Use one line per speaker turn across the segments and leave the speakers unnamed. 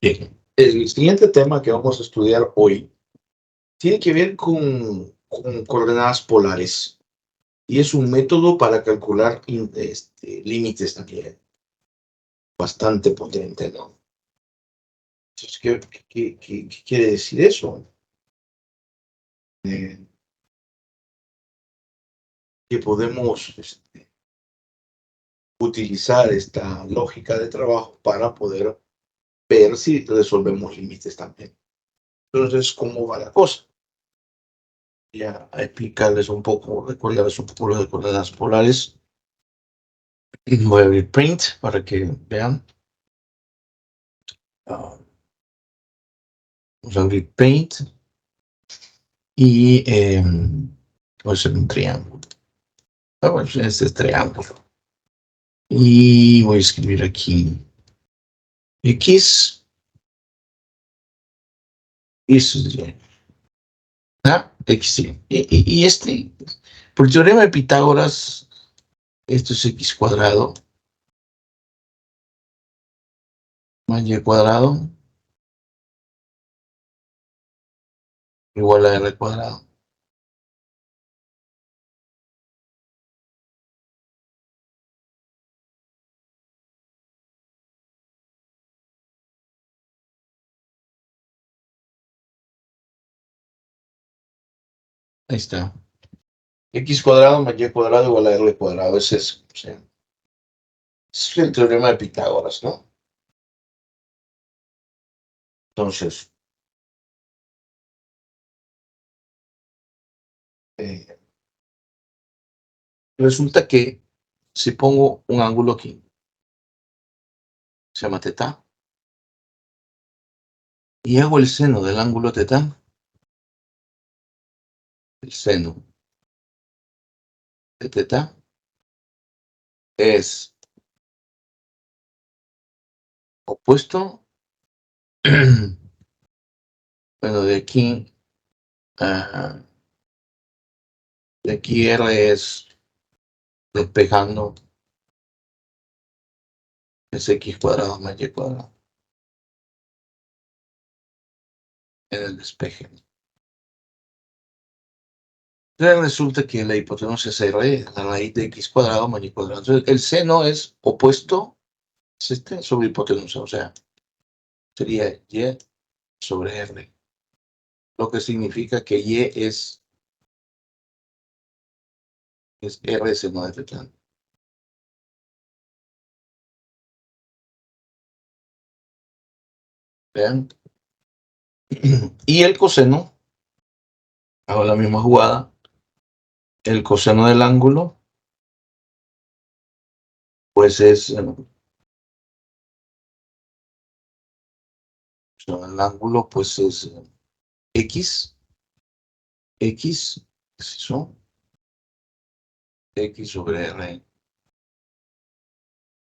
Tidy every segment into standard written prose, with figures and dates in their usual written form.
Bien, el siguiente tema que vamos a estudiar hoy tiene que ver con coordenadas polares y es un método para calcular límites también bastante potente, ¿no? Entonces, ¿qué quiere decir eso? Eh, que podemos utilizar esta lógica de trabajo para poder ver si resolvemos límites también. Entonces, ¿cómo va la cosa? Ya a explicarles un poco, recordarles un poco las coordenadas polares. Voy a abrir Print para que vean. Vamos a abrir Paint y voy a hacer un triángulo. Vamos a este triángulo. Y voy a escribir aquí X. Y X. Y este, por el teorema de Pitágoras, esto es X cuadrado más Y cuadrado igual a R cuadrado. Ahí está. X cuadrado más Y cuadrado igual a R cuadrado. Ese es, o sea, es el teorema de Pitágoras, ¿no? Entonces, eh, resulta que si pongo un ángulo aquí, se llama teta, y hago el seno del ángulo teta, el seno de teta es opuesto, bueno, uh, de aquí R es despejando, es X cuadrado más Y cuadrado, en el despeje. Entonces resulta que la hipotenusa es R, la raíz de X cuadrado más Y cuadrado. Entonces el seno es opuesto sobre hipotenusa, o sea, sería Y sobre R, lo que significa que Y es R seno de teta. Vean. Y el coseno, hago la misma jugada, el coseno del ángulo, pues es, el ángulo pues es X, X, eso, X sobre R.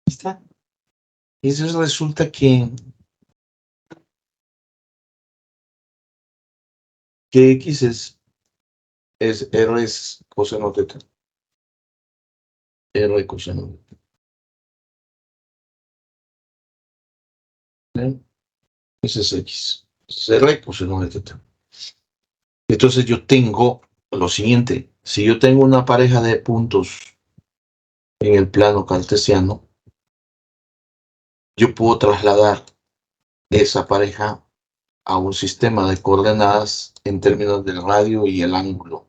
¿Está? Y eso resulta que X es R es coseno teta. R coseno teta. ¿Ven? Ese es X. Es R coseno de teta. Entonces yo tengo lo siguiente. Si yo tengo una pareja de puntos en el plano cartesiano, yo puedo trasladar esa pareja a un sistema de coordenadas en términos del radio y el ángulo.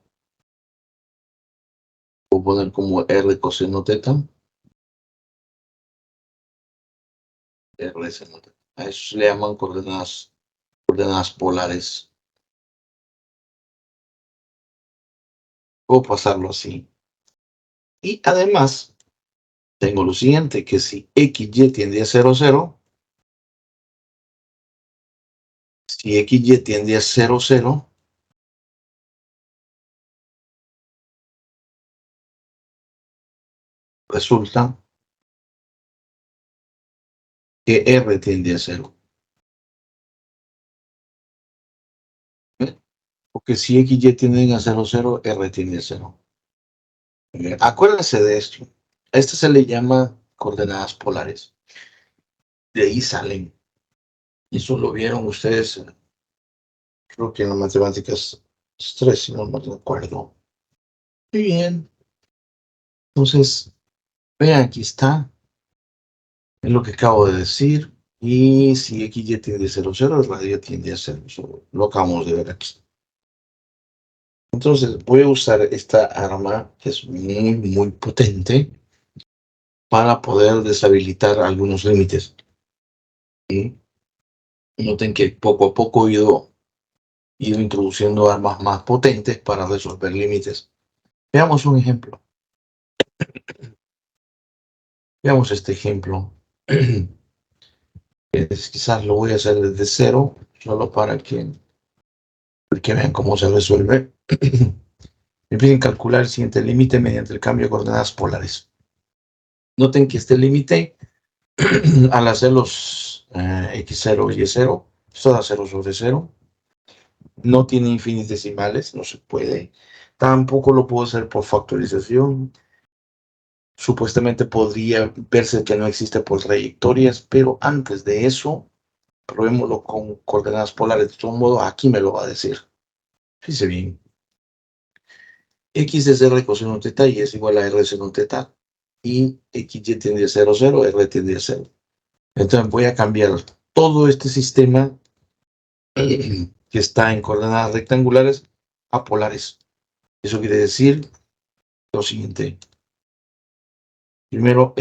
Puedo poner como R coseno teta. R seno teta. A eso se le llaman coordenadas polares. Puedo pasarlo así. Y además, tengo lo siguiente, que si XY tiende a 0, 0, si XY tiende a 0, 0, resulta que R tiende a 0. ¿Eh? Porque si XY tienden a 0, 0, R tiende a 0. Acuérdense de esto. A esto se le llama coordenadas polares. De ahí salen. Eso lo vieron ustedes, creo que en las matemáticas 3, si no me recuerdo. Muy bien. Entonces, vean, aquí está. Es lo que acabo de decir. Y si x y tiende a 0, 0, el radio tiende a 0. Eso lo acabamos de ver aquí. Entonces, voy a usar esta arma que es muy, muy potente para poder deshabilitar algunos límites. ¿Sí? Noten que poco a poco he ido introduciendo armas más potentes para resolver límites. Veamos un ejemplo. Veamos este ejemplo. Quizás lo voy a hacer desde cero, solo para que vean cómo se resuelve. Me piden calcular el siguiente límite mediante el cambio de coordenadas polares. Noten que este límite, al hacer los x0 y y0, esto da 0 sobre 0. No tiene infinitesimales, no se puede. Tampoco lo puedo hacer por factorización. Supuestamente podría verse que no existe por trayectorias, pero antes de eso, probémoslo con coordenadas polares. De todo modo, aquí me lo va a decir. Fíjese bien. X es R coseno teta y es igual a R seno teta. Y XY tiende a 0, 0, R tiende a 0. Entonces voy a cambiar todo este sistema que está en coordenadas rectangulares a polares. Eso quiere decir lo siguiente. Primero,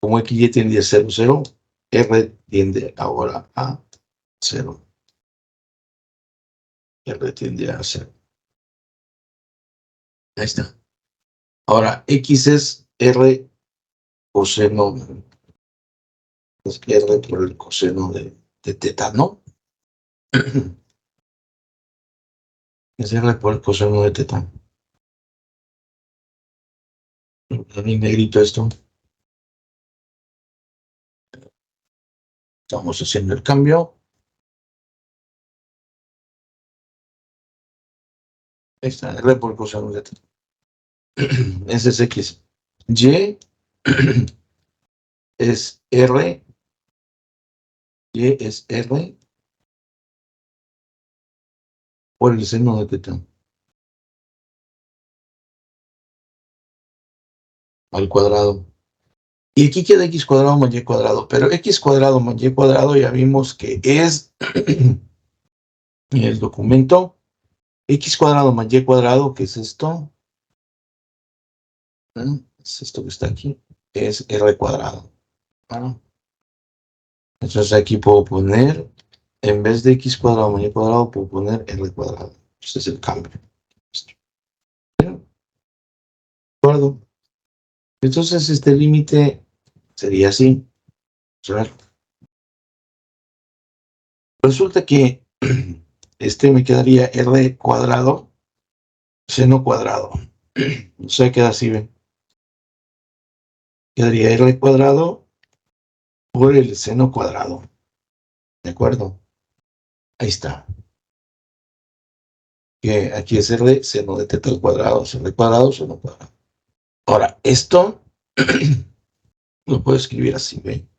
como XY tiende a 0, 0, R tiende ahora a 0. R tiende a 0. Ahí está. Ahora, X es R coseno, es R por el coseno de teta, ¿no? Es R por el coseno de teta. En negrito esto. Estamos haciendo el cambio. Ahí está, R por el coseno de teta. Ese es X. Y es R. Y es R por el seno de teta. Al cuadrado. Y aquí queda x cuadrado más y cuadrado. Pero x cuadrado más y cuadrado ya vimos que es en el documento x cuadrado más y cuadrado, que es esto. Es esto que está aquí. Es r cuadrado. ¿No? Entonces aquí puedo poner, en vez de x cuadrado más y cuadrado, puedo poner r cuadrado. Este es el cambio. ¿De acuerdo? Entonces este límite sería así. Resulta que me quedaría r cuadrado, seno cuadrado. O sea, queda así, ¿ven? Quedaría r cuadrado por el seno cuadrado. ¿De acuerdo? Ahí está. Que aquí es r seno de teta al cuadrado, seno cuadrado, seno cuadrado. Ahora, esto lo puedo escribir así, ¿ven?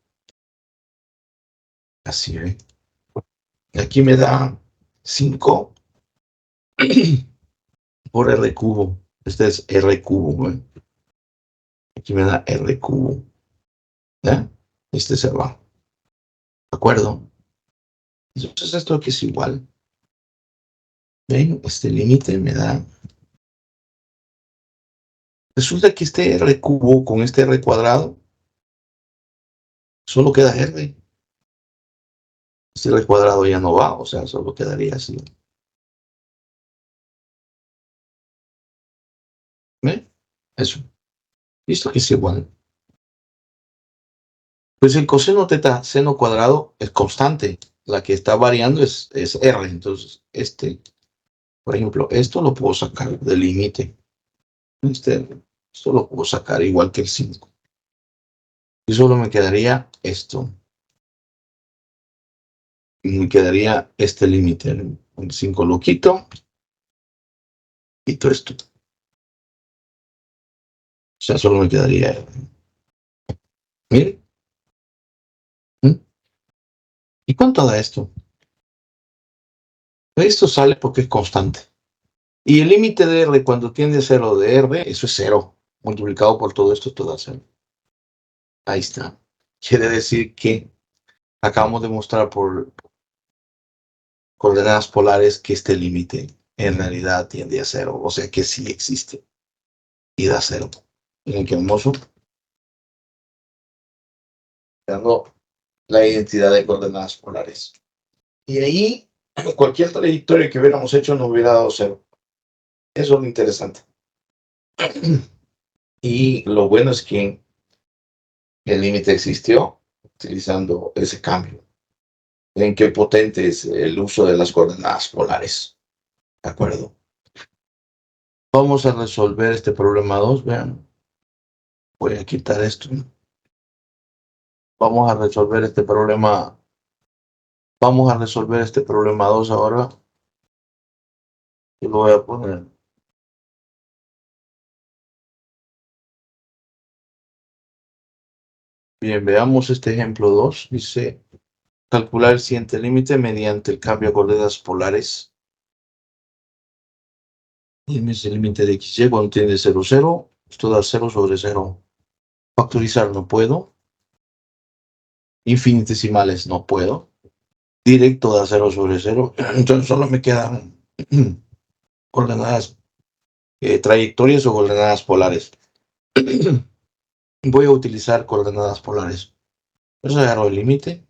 Así, ¿ven? Aquí me da 5 por r cubo. Este es r cubo, ¿ven? Aquí me da r cubo. ¿Ya? Este se va. ¿De acuerdo? Entonces esto aquí es igual. ¿Ven? Este límite me da. Resulta que este r cubo con este r cuadrado solo queda r. Este r cuadrado ya no va, o sea, solo quedaría así. ¿Ven? Eso. Listo que es igual. Pues el coseno teta seno cuadrado es constante. La que está variando es r. Entonces, por ejemplo, esto lo puedo sacar del límite. Esto lo puedo sacar igual que el 5. Y solo me quedaría esto. Y me quedaría este límite. El 5 lo quito. Quito esto. O sea, solo me quedaría. Miren. ¿Mm? ¿Y cuánto da esto? Esto sale porque es constante. Y el límite de R cuando tiende a 0 de R, eso es 0. Multiplicado por todo esto, todo da 0. Ahí está. Quiere decir que acabamos de mostrar por coordenadas polares que este límite en realidad tiende a 0. O sea que sí existe. Y da 0. Miren qué hermoso. Dando la identidad de coordenadas polares. Y ahí, cualquier trayectoria que hubiéramos hecho no hubiera dado 0. Eso es lo interesante. Y lo bueno es que el límite existió utilizando ese cambio. Ven qué potente es el uso de las coordenadas polares. ¿De acuerdo? Vamos a resolver este problema 2. Vean, voy a quitar esto. Vamos a resolver este problema. Vamos a resolver este problema 2 ahora. Y lo voy a poner. Bien, veamos este ejemplo 2. Dice, calcular el siguiente límite mediante el cambio de coordenadas polares. Y es el límite de XY cuando tiene 0, 0. Esto da 0 sobre 0. Factorizar no puedo. Infinitesimales no puedo. Directo da 0 sobre 0. Entonces solo me quedan coordenadas, trayectorias o coordenadas polares. Voy a utilizar coordenadas polares. Entonces agarro el límite.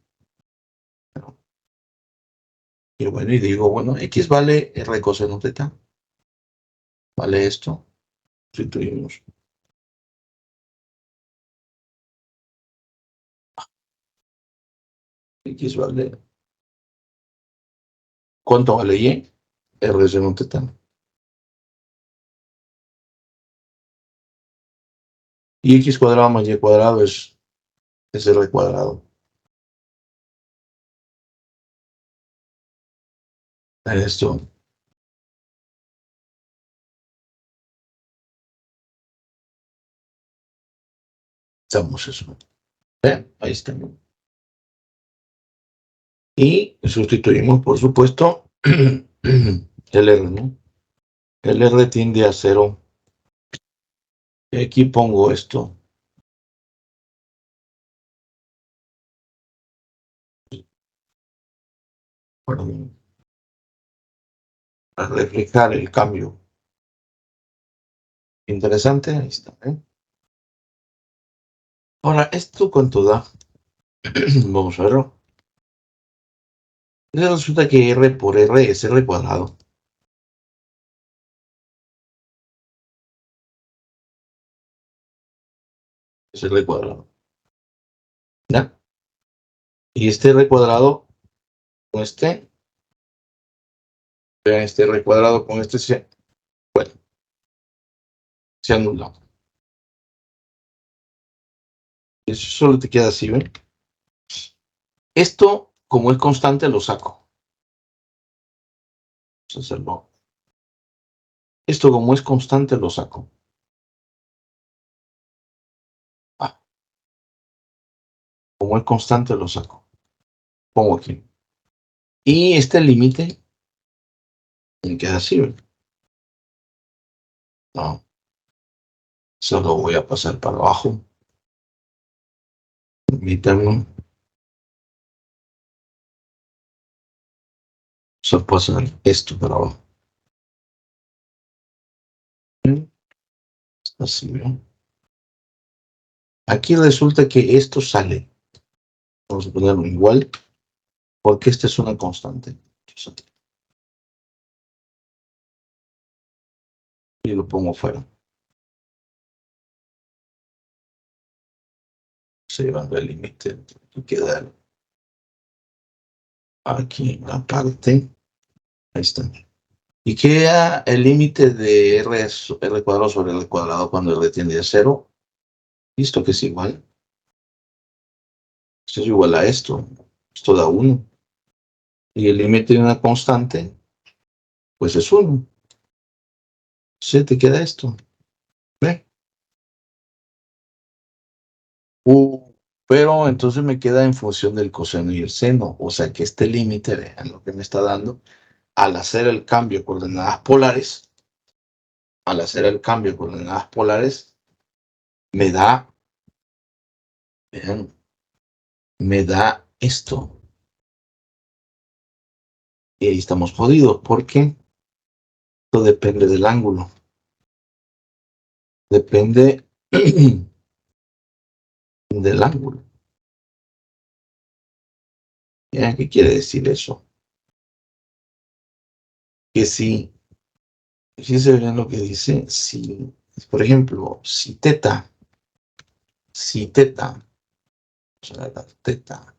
Y bueno, y digo, bueno, X vale R coseno teta. Vale esto. Sustituimos. X vale. ¿Cuánto vale Y? R seno teta. Y X cuadrado más Y cuadrado es R cuadrado. Esto. Estamos eso. Ahí está. Y sustituimos, por supuesto, el R, ¿no? El R tiende a 0. Y aquí pongo esto. Para reflejar el cambio. Interesante, ahí está. Ahora, ¿esto cuánto da? Vamos a verlo. Resulta que R por R es R cuadrado. Es R cuadrado. ¿Ya? Y este R cuadrado con este. Vean, este R cuadrado con este bueno, se anula. Eso solo te queda así, ¿ven? Esto, como es constante, lo saco. Vamos a hacerlo. Esto, como es constante, lo saco. Ah, como es constante, lo saco. Pongo aquí. Y este límite me queda así, ¿ven? No. Solo voy a pasar para abajo. Permítanme. Solo pasar esto para abajo. Así, ¿ven? Aquí resulta que esto sale. Vamos a ponerlo igual, porque esta es una constante. Y lo pongo fuera. Se va el límite. Y queda aquí en la parte. Ahí está. Y queda el límite de R cuadrado sobre R cuadrado cuando R tiende a 0. Listo, que es igual. Esto es igual a esto. Esto da 1. Y el límite de una constante, pues es 1. Se te queda esto. ¿Ve? Pero entonces me queda en función del coseno y el seno. O sea que este límite, vean lo que me está dando, al hacer el cambio de coordenadas polares, me da, vean, me da esto. Y ahí estamos jodidos, porque esto depende del ángulo. Depende del ángulo. ¿Qué quiere decir eso? Que si se ven lo que dice, si, por ejemplo, si teta, o sea, la teta,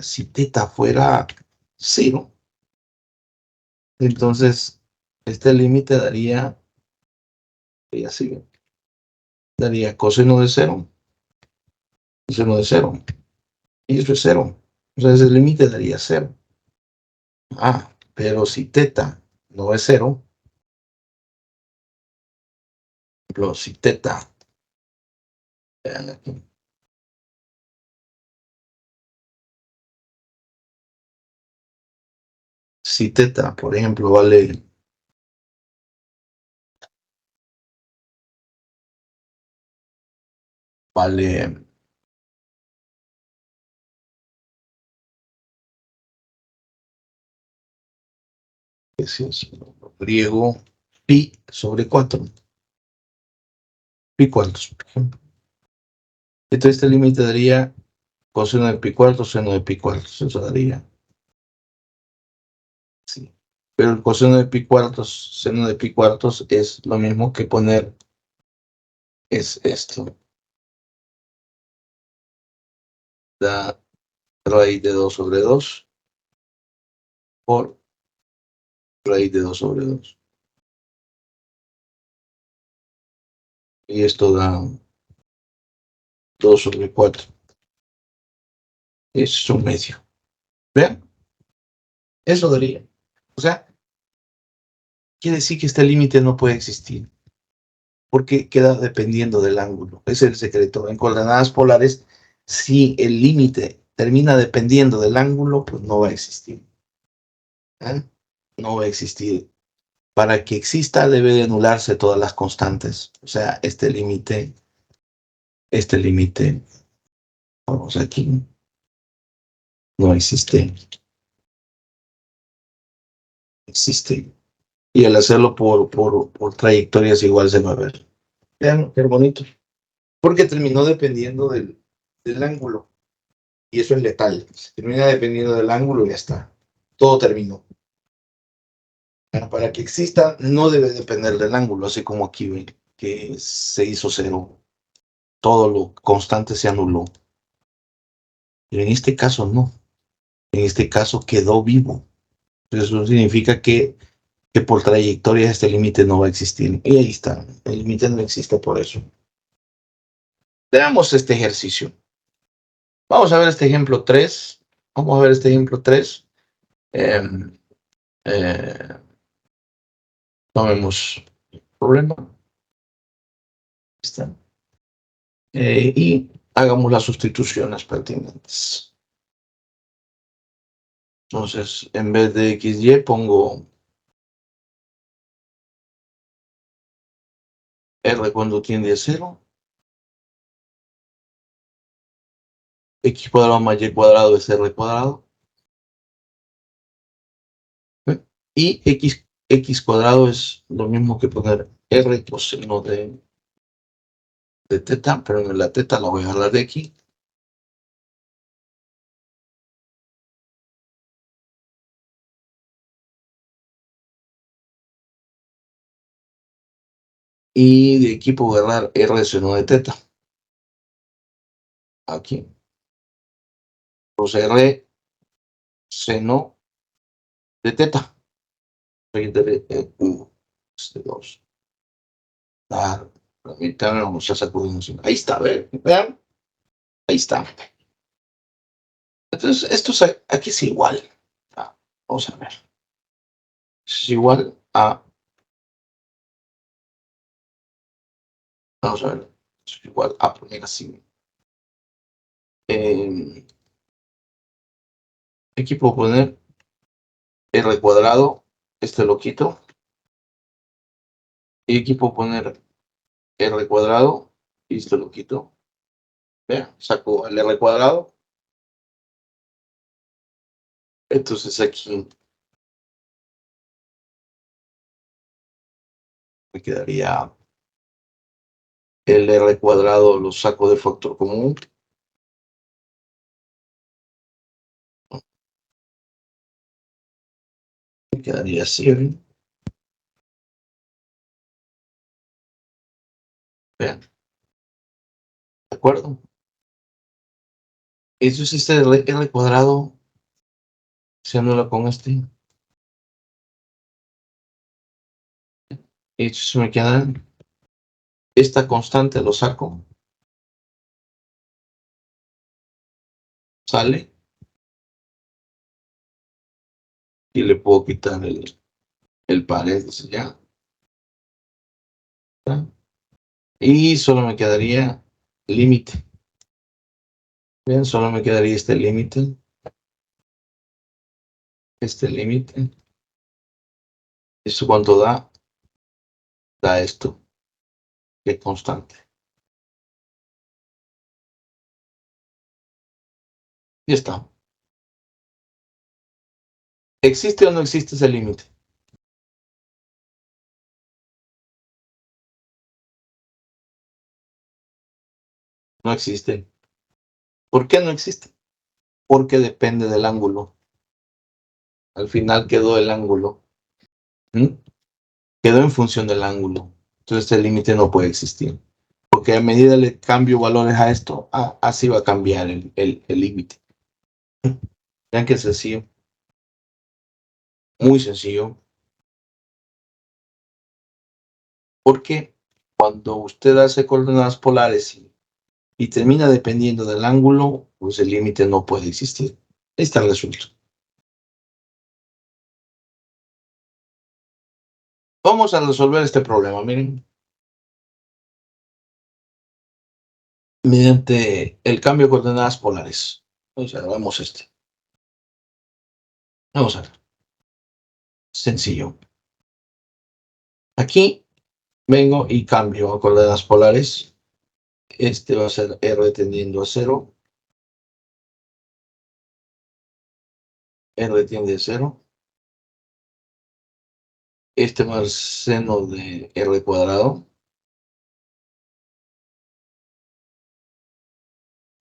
si teta fuera 0, entonces este límite daría, y así, daría coseno de 0, seno de 0, y eso es 0. Entonces el límite daría 0. Pero si teta no es 0, por ejemplo, si teta, vean aquí, si teta, por ejemplo, vale, ¿qué es eso? Griego, pi sobre 4, pi cuartos, por ejemplo. Entonces este límite daría coseno de pi cuartos, seno de pi cuartos, eso daría, sí. Pero el coseno de pi cuartos, seno de pi cuartos es lo mismo que poner, es esto, da raíz de 2 sobre 2 por raíz de 2 sobre 2. Y esto da 2 sobre 4. Es un medio. ¿Vean? Eso daría. O sea, quiere decir que este límite no puede existir, porque queda dependiendo del ángulo. Ese es el secreto. En coordenadas polares, si el límite termina dependiendo del ángulo, pues no va a existir. ¿Eh? No va a existir. Para que exista, debe de anularse todas las constantes. O sea, este límite, vamos aquí, no existe. Existe. Y al hacerlo por trayectorias igual se va a ver. Vean, qué bonito. Porque terminó dependiendo del ángulo. Y eso es letal. Si termina dependiendo del ángulo, ya está. Todo terminó. Para que exista, no debe depender del ángulo, así como aquí ven, que se hizo 0. Todo lo constante se anuló. Pero en este caso no. En este caso quedó vivo. Eso significa que por trayectoria este límite no va a existir. Y ahí está. El límite no existe por eso. Veamos este ejercicio. Vamos a ver este ejemplo 3. Vamos a ver este ejemplo 3. Eh, eh, tomemos el problema. Está. Y hagamos las sustituciones pertinentes. Entonces, en vez de XY pongo R cuando tiende a 0. X cuadrado más Y cuadrado es R cuadrado. Y X cuadrado es lo mismo que poner R coseno de teta, pero en la teta la voy a jalar de aquí. Y de aquí puedo agarrar R seno de teta. Aquí. Pues R seno de teta. Este 2. Permítanme, vamos a sacudir. Ahí está, vean. Ahí está. Entonces, esto aquí es igual. Vamos a ver. Es igual a. Vamos a ver. igual a poner así. Aquí puedo poner R cuadrado, este lo quito. Y aquí puedo poner R cuadrado y esto lo quito. Vean, saco el R cuadrado. Entonces aquí me quedaría el R cuadrado, lo saco de factor común. Me quedaría así. ¿Ven? Vean, ¿de acuerdo? Entonces este R cuadrado se anula con este. Y entonces me queda esta constante, lo saco. Sale. Y le puedo quitar el paréntesis ya. Y solo me quedaría límite. Bien, solo me quedaría este límite. Este límite. ¿Eso cuánto da? Da esto, que es constante. Ya está. ¿Existe o no existe ese límite? No existe. ¿Por qué no existe? Porque depende del ángulo. Al final quedó el ángulo. ¿Mm? Quedó en función del ángulo. Entonces este límite no puede existir. Porque a medida le cambio valores a esto, así va a cambiar el límite. Vean que sencillo. Muy sencillo. Porque cuando usted hace coordenadas polares y termina dependiendo del ángulo, pues el límite no puede existir. Ahí está el resultado. Vamos a resolver este problema, miren. Mediante el cambio de coordenadas polares. O sea, vemos este. Vamos a ver. Sencillo. Aquí vengo y cambio a coordenadas polares. Este va a ser R tendiendo a 0. R tiende a 0. Este más seno de R cuadrado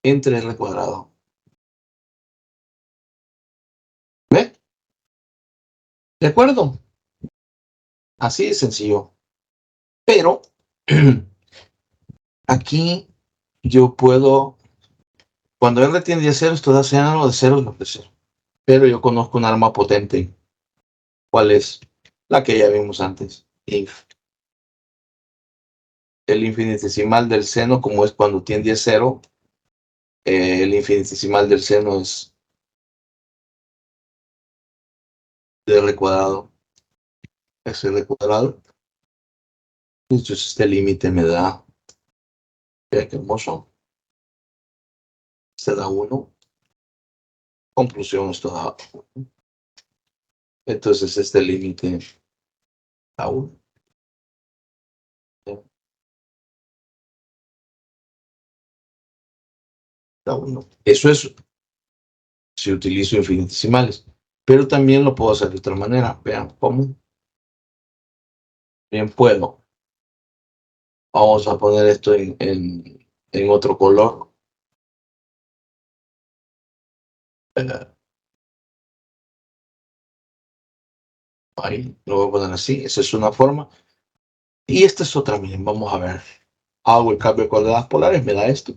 entre R cuadrado. ¿Ve? ¿De acuerdo? Así de sencillo. Pero aquí yo puedo, cuando R tiende a 0, esto da seno de 0 es lo que 0. Pero yo conozco un arma potente. ¿Cuál es? La que ya vimos antes. Inf. El infinitesimal del seno, como es cuando tiende a 0, el infinitesimal del seno es de R cuadrado. Es R cuadrado. Entonces este límite me da, vean qué hermoso, este da 1. Conclusión, esto da 1. Entonces este límite da 1. Da 1. Eso es si utilizo infinitesimales. Pero también lo puedo hacer de otra manera. Vean cómo. Bien puedo. Vamos a poner esto en otro color. Ahí lo voy a poner así. Esa es una forma. Y esta es otra. Miren, vamos a ver. Hago el cambio de coordenadas polares. Me da esto.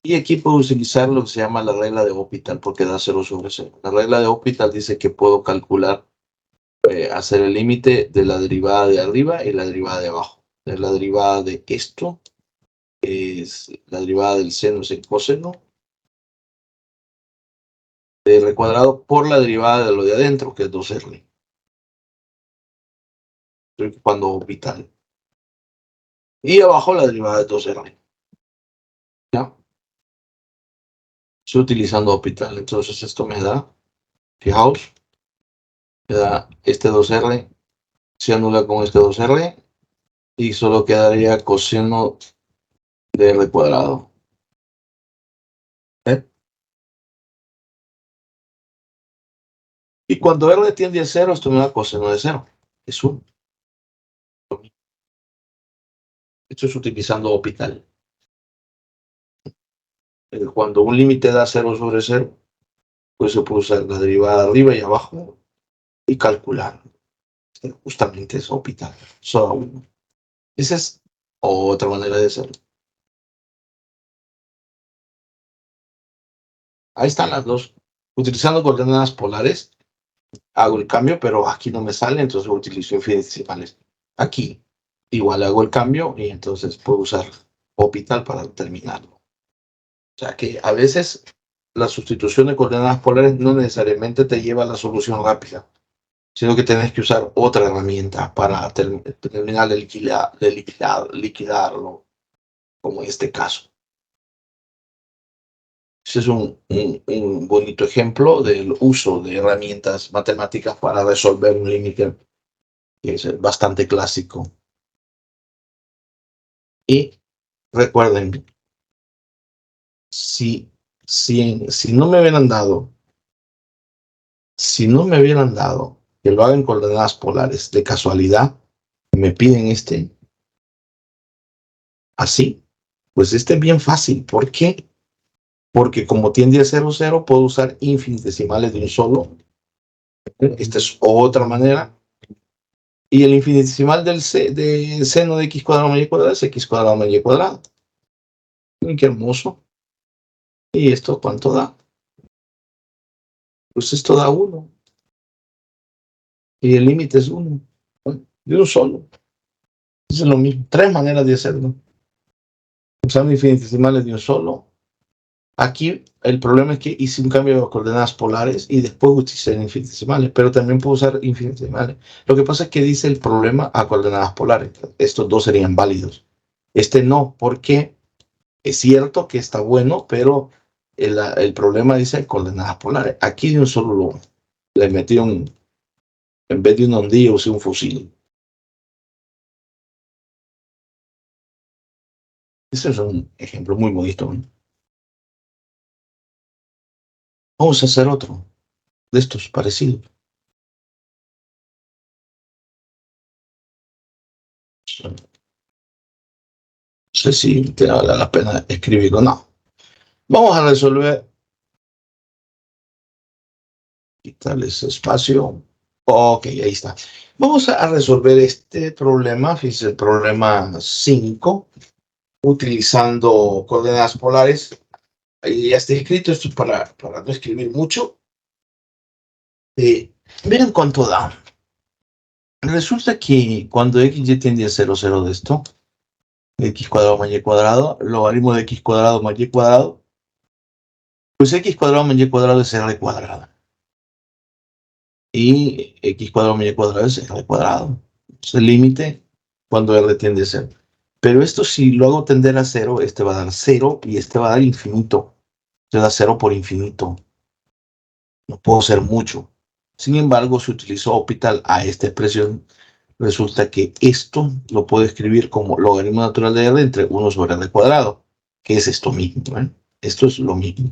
Y aquí puedo utilizar lo que se llama la regla de Hospital porque da 0 sobre 0. La regla de Hospital dice que puedo calcular, hacer el límite de la derivada de arriba y la derivada de abajo. De la derivada de esto es la derivada del seno es el coseno de R cuadrado por la derivada de lo de adentro, que es 2R. Estoy ocupando Hospital. Y abajo la derivada de 2R. ¿Ya? Estoy utilizando Hopital. Entonces esto me da, fijaos, me da este 2R, se anula con este 2R y solo quedaría coseno de R cuadrado. ¿Eh? Y cuando R tiende a 0, esto me da coseno de 0. Es 1. Esto es utilizando Hopital. Cuando un límite da 0 sobre 0, pues se puede usar la derivada arriba y abajo y calcular. Justamente es Hopital. Solo 1. Esa es otra manera de hacerlo. Ahí están las dos. Utilizando coordenadas polares, hago el cambio, pero aquí no me sale, entonces utilizo infinitesimales. Aquí igual hago el cambio y entonces puedo usar Hopital para terminarlo. O sea que a veces la sustitución de coordenadas polares no necesariamente te lleva a la solución rápida, sino que tenés que usar otra herramienta para terminar de liquidarlo, como en este caso. Ese es un bonito ejemplo del uso de herramientas matemáticas para resolver un límite que es bastante clásico. Y recuerden, si no me hubieran dado, que lo hagan coordenadas polares de casualidad, me piden así, pues es bien fácil. ¿Por qué? Porque como tiende a 0, 0, puedo usar infinitesimales de un solo. Esta es otra manera. Y el infinitesimal de seno de x cuadrado más y cuadrado es x cuadrado más y cuadrado. Miren qué hermoso. ¿Y esto cuánto da? Pues esto da 1. Y el límite es 1. De un solo. Es lo mismo. 3 maneras de hacerlo. Usando infinitesimales de un solo. Aquí el problema es que hice un cambio de coordenadas polares y después utilicé infinitesimales, pero también puedo usar infinitesimales. Lo que pasa es que dice el problema a coordenadas polares. Estos dos serían válidos. Este no, porque es cierto que está bueno, pero el problema dice coordenadas polares. Aquí de un solo le metí en vez de un hondillo, usé un fusil. Ese es un ejemplo muy bonito. Vamos a hacer otro de estos parecidos. No sé si te vale la pena escribirlo o no. Vamos a resolver. Quitarles espacio. Ok, ahí está. Vamos a resolver este problema. Fíjense, el problema 5, utilizando coordenadas polares. Ahí ya está escrito. Esto es para no escribir mucho. Miren cuánto da. Resulta que cuando x y tiende a 0, 0 de esto, x cuadrado más y cuadrado, logaritmo de x cuadrado más y cuadrado, pues x cuadrado más y cuadrado es r cuadrado. Y x cuadrado más y cuadrado es r cuadrado. Es el límite cuando r tiende a 0. Pero esto si lo hago tender a 0, este va a dar 0 y este va a dar infinito. Se da 0 por infinito. No puedo hacer mucho. Sin embargo, si utilizo Hopital a esta expresión, resulta que esto lo puedo escribir como logaritmo natural de r entre 1 sobre r cuadrado, que es esto mismo. Esto es lo mismo.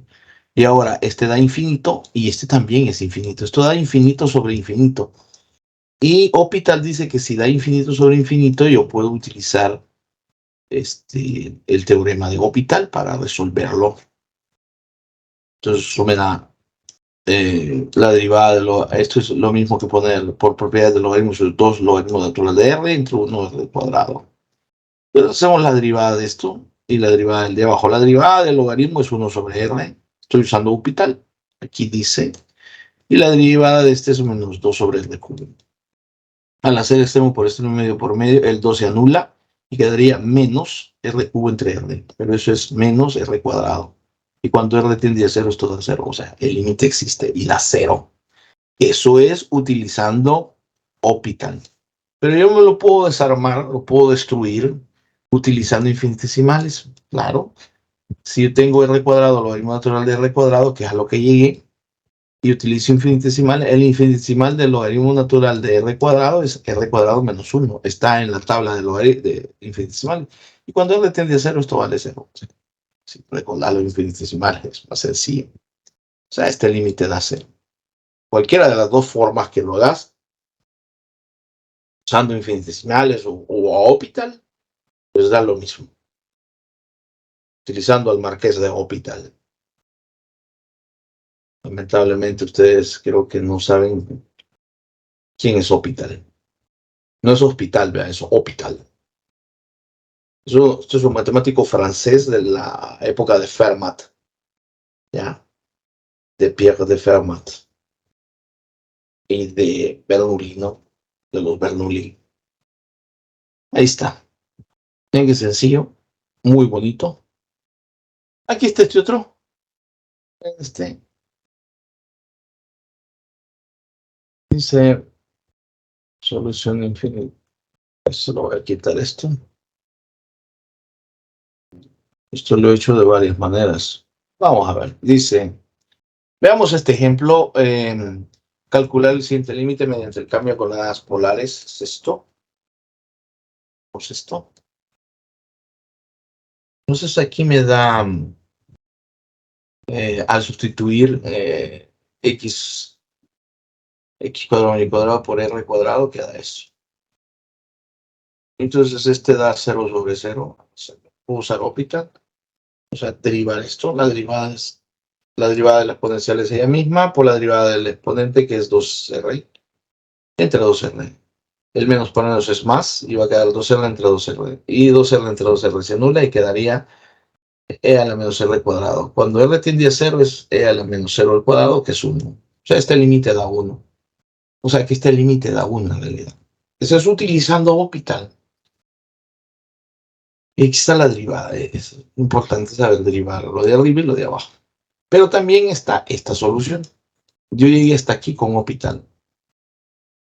Y ahora, este da infinito y este también es infinito. Esto da infinito sobre infinito. Y Hopital dice que si da infinito sobre infinito, yo puedo utilizar el teorema de Hopital para resolverlo. Entonces, eso me da la derivada esto es lo mismo que poner por propiedades de logaritmos, 2 logaritmos naturales de r entre 1 r cuadrado. Entonces hacemos la derivada de esto y la derivada del de abajo. La derivada del logaritmo es 1 sobre r. Estoy usando Hopital. Aquí dice. Y la derivada de este es menos 2 sobre r cubo. Al hacer extremo por extremo medio por medio, el 2 se anula y quedaría menos r cubo entre r. Pero eso es menos r cuadrado. Y cuando r tiende a 0, esto da 0. O sea, el límite existe y da 0. Eso es utilizando Hopital. Pero yo me lo puedo desarmar, lo puedo destruir utilizando infinitesimales, claro. Si yo tengo r cuadrado, logaritmo natural de r cuadrado, que es a lo que llegué, y utilizo infinitesimal, el infinitesimal del logaritmo natural de r cuadrado es r cuadrado menos 1. Está en la tabla de infinitesimales. Y cuando r tiende a 0, esto vale 0. Si recordar los infinitesimales es más sencillo. O sea, este límite da 0. Cualquiera de las dos formas que lo hagas, usando infinitesimales o a Hopital, pues da lo mismo. Utilizando al marqués de Hopital. Lamentablemente ustedes creo que no saben quién es Hopital. No es hospital, vean, es Hopital. Esto es un matemático francés de la época de Fermat, ¿ya? De Pierre de Fermat y de Bernoulli, ¿no? De los Bernoulli. Ahí está. Miren qué sencillo, muy bonito. Aquí está este otro. Dice solución infinita. Solo voy a quitar esto. Esto lo he hecho de varias maneras. Vamos a ver. Dice, veamos este ejemplo. Calcular el siguiente límite mediante el cambio de coordenadas polares. ¿Es esto? Pues esto. Entonces aquí me da, al sustituir x cuadrado y cuadrado por r cuadrado, queda eso. Entonces este da 0 sobre 0. Puedo usar Hopital. O sea, derivar esto. La derivada de la exponencial es ella misma por la derivada del exponente, que es 2r entre 2r. El menos por menos es más, y va a quedar 2r entre 2r. Y 2r entre 2r se anula y quedaría e a la menos r cuadrado. Cuando r tiende a 0 es e a la menos 0 al cuadrado, que es 1. O sea, este límite da 1. O sea, que este límite da 1 en realidad. Eso es utilizando Hopital. Y aquí está la derivada. Es importante saber derivar lo de arriba y lo de abajo. Pero también está esta solución. Yo llegué hasta aquí con Hopital.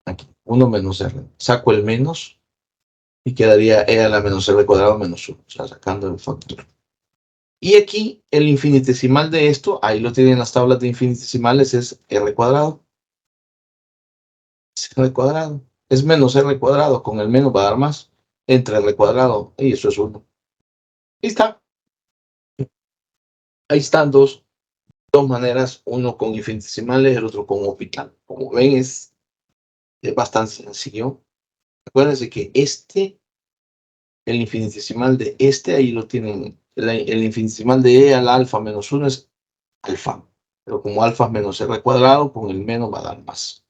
Aquí, 1 menos r. Saco el menos y quedaría e a la menos r cuadrado menos 1. O sea, sacando el factor. Y aquí el infinitesimal de esto, ahí lo tienen las tablas de infinitesimales, es r cuadrado. Es r cuadrado. Es menos r cuadrado. Con el menos va a dar más. Entre r cuadrado. Y eso es 1. Ahí está. Ahí están dos maneras. Uno con infinitesimales, el otro con Hopital. Como ven, es bastante sencillo. Acuérdense que el infinitesimal de ahí lo tienen. El infinitesimal de e al alfa menos 1 es alfa. Pero como alfa es menos r cuadrado, con el menos va a dar más.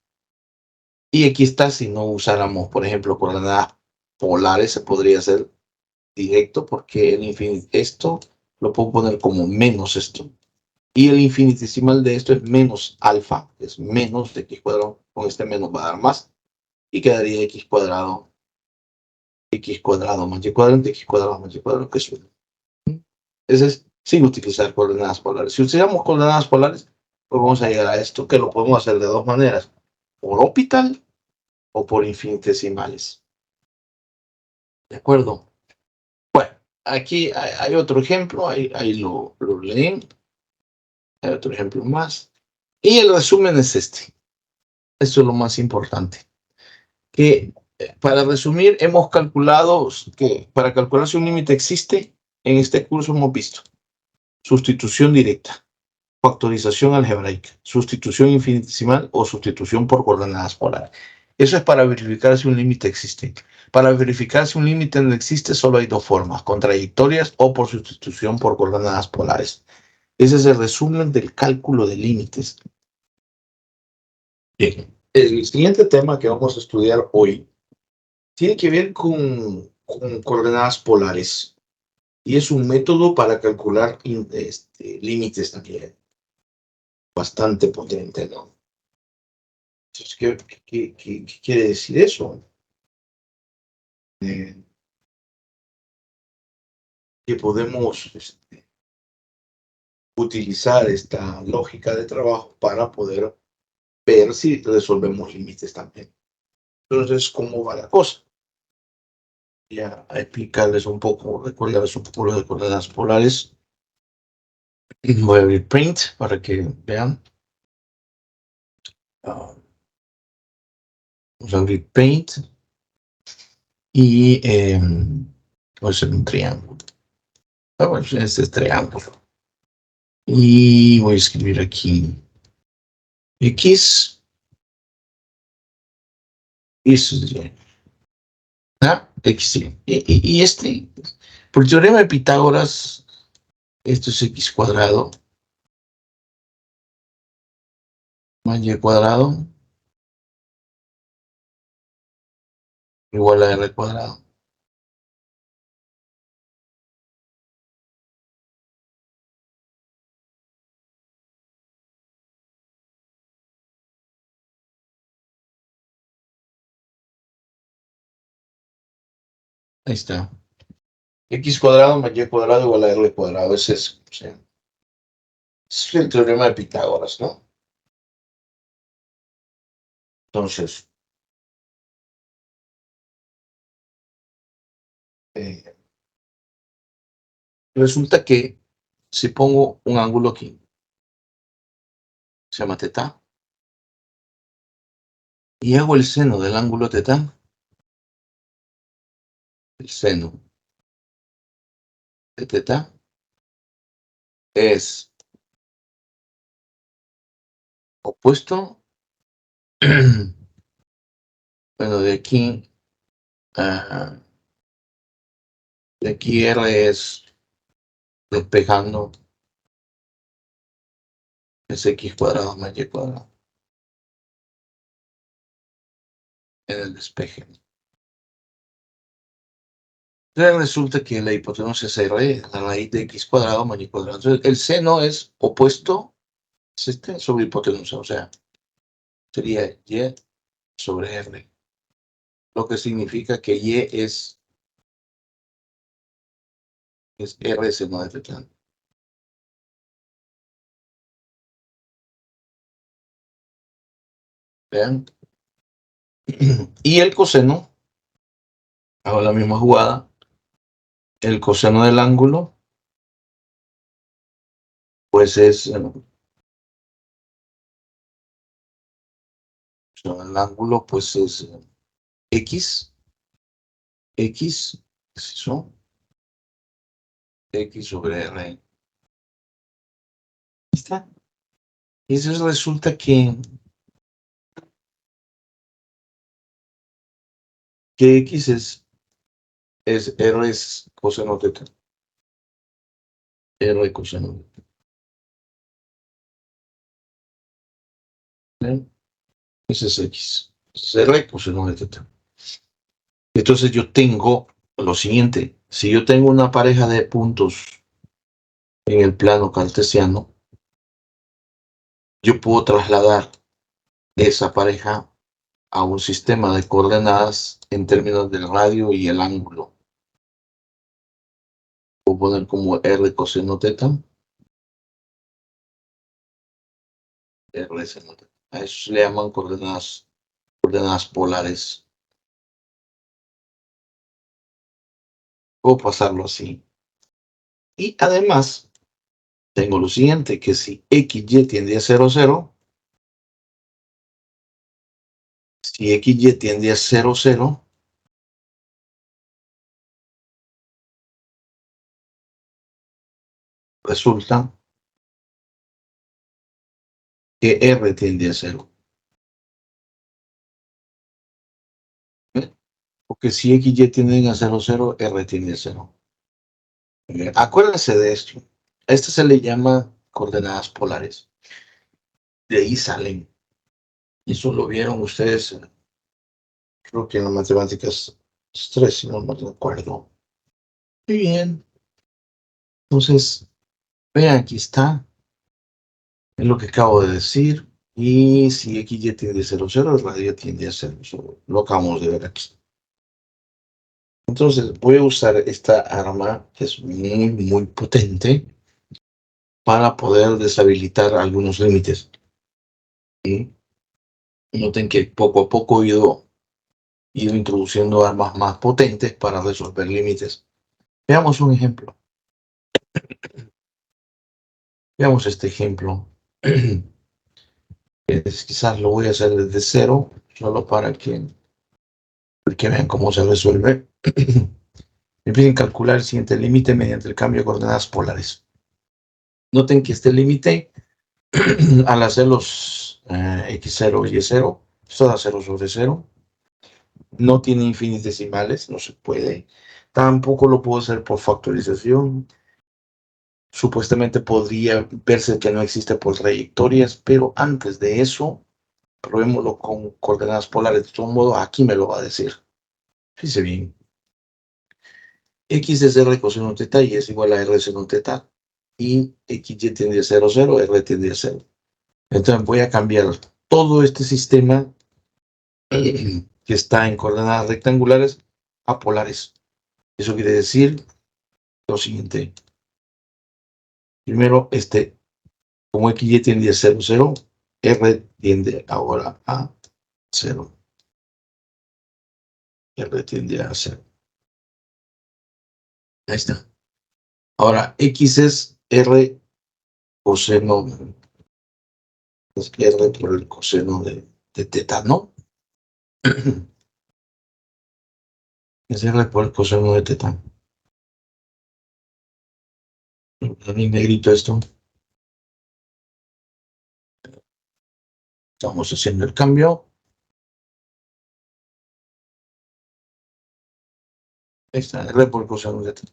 Y aquí está, si no usáramos, por ejemplo, coordenadas polares, se podría hacer directo, porque esto lo puedo poner como menos esto. Y el infinitesimal de esto es menos alfa, es menos de x cuadrado. Con este menos va a dar más. Y quedaría x cuadrado más y cuadrado entre x cuadrado más y cuadrado, que es 1. Ese es sin utilizar coordenadas polares. Si utilizamos coordenadas polares, pues vamos a llegar a esto, que lo podemos hacer de dos maneras: por Hopital o por infinitesimales. ¿De acuerdo? Bueno, aquí hay otro ejemplo, ahí lo leen. Hay otro ejemplo más. Y el resumen es este. Esto es lo más importante. Que para resumir, hemos calculado que para calcular si un límite existe, en este curso hemos visto sustitución directa, factorización algebraica, sustitución infinitesimal o sustitución por coordenadas polares. Eso es para verificar si un límite existe. Para verificar si un límite no existe, solo hay dos formas: contradictorias o por sustitución por coordenadas polares. Ese es el resumen del cálculo de límites. Bien, el siguiente tema que vamos a estudiar hoy tiene que ver con coordenadas polares y es un método para calcular límites también. Bastante potente, ¿no? Entonces, ¿qué quiere decir eso? Que podemos utilizar esta lógica de trabajo para poder ver si resolvemos límites también. Entonces, ¿cómo va la cosa? Ya a explicarles un poco, recordarles un poco las coordenadas polares. Voy a abrir Print para que vean. Vamos a abrir Paint y voy a hacer un triángulo. Este es triángulo. Y voy a escribir aquí X. Eso es Y. X. Y este, por el teorema de Pitágoras, esto es X cuadrado más Y cuadrado igual a R cuadrado. Ahí está. X cuadrado más Y cuadrado igual a R cuadrado. Ese es, o sea, es el teorema de Pitágoras, ¿no? Entonces, eh, resulta que si pongo un ángulo aquí, se llama teta, y hago el seno del ángulo teta, el seno de teta es opuesto, bueno, uh, de aquí R es despejando, es X cuadrado más Y cuadrado en el despeje. Entonces resulta que la hipotenusa es R, la raíz de X cuadrado más Y cuadrado. Entonces el seno es opuesto sobre hipotenusa, o sea, sería Y sobre R, lo que significa que Y es R seno de teta. Vean. Y el coseno, hago la misma jugada, el coseno del ángulo, pues es, el ángulo pues es X, X, ¿es eso? X sobre R. Ahí está. Y eso resulta que X es R es coseno teta. R coseno teta. ¿Ven? Ese es X. Es R coseno de teta. Entonces yo tengo lo siguiente. Si yo tengo una pareja de puntos en el plano cartesiano, yo puedo trasladar esa pareja a un sistema de coordenadas en términos del radio y el ángulo. Puedo poner como R coseno teta. R seno teta. A eso se le llaman coordenadas polares. Puedo pasarlo así. Y además, tengo lo siguiente, que si XY tiende a 0, 0, si XY tiende a 0, 0, resulta que R tiende a 0. ¿Eh? Porque si XY tienden a 0, 0, R tiende a 0. Acuérdense de esto. A esto se le llama coordenadas polares. De ahí salen. Eso lo vieron ustedes, creo que en las matemáticas 3, si no me acuerdo. Muy bien. Entonces, vean, aquí está. Es lo que acabo de decir. Y si XY tiende a 0, 0, el radio tiende a 0. Eso lo acabamos de ver aquí. Entonces, voy a usar esta arma que es muy, muy potente para poder deshabilitar algunos límites. ¿Sí? Noten que poco a poco he ido ido introduciendo armas más potentes para resolver límites. Veamos un ejemplo. Veamos este ejemplo. Quizás lo voy a hacer desde cero, solo para que vean cómo se resuelve. Me piden calcular el siguiente límite mediante el cambio de coordenadas polares. Noten que este límite, al hacer los x0 y y0, esto da 0 sobre 0. No tiene infinitesimales, no se puede. Tampoco lo puedo hacer por factorización. Supuestamente podría verse que no existe por trayectorias, pero antes de eso, probémoslo con coordenadas polares. De todo modo, aquí me lo va a decir. Fíjense bien. X es R coseno teta y es igual a R seno teta. Y XY tiende a 0, 0, R tiende a 0. Entonces voy a cambiar todo este sistema que está en coordenadas rectangulares a polares. Eso quiere decir lo siguiente. Primero, como XY tiende a 0, 0, R tiende ahora a 0. R tiende a 0. Ahí está. Ahora, X es R coseno, es R por el coseno de teta, ¿no? Es R por el coseno de teta. En negrito esto. Estamos haciendo el cambio. Ahí está, R por el coseno de teta.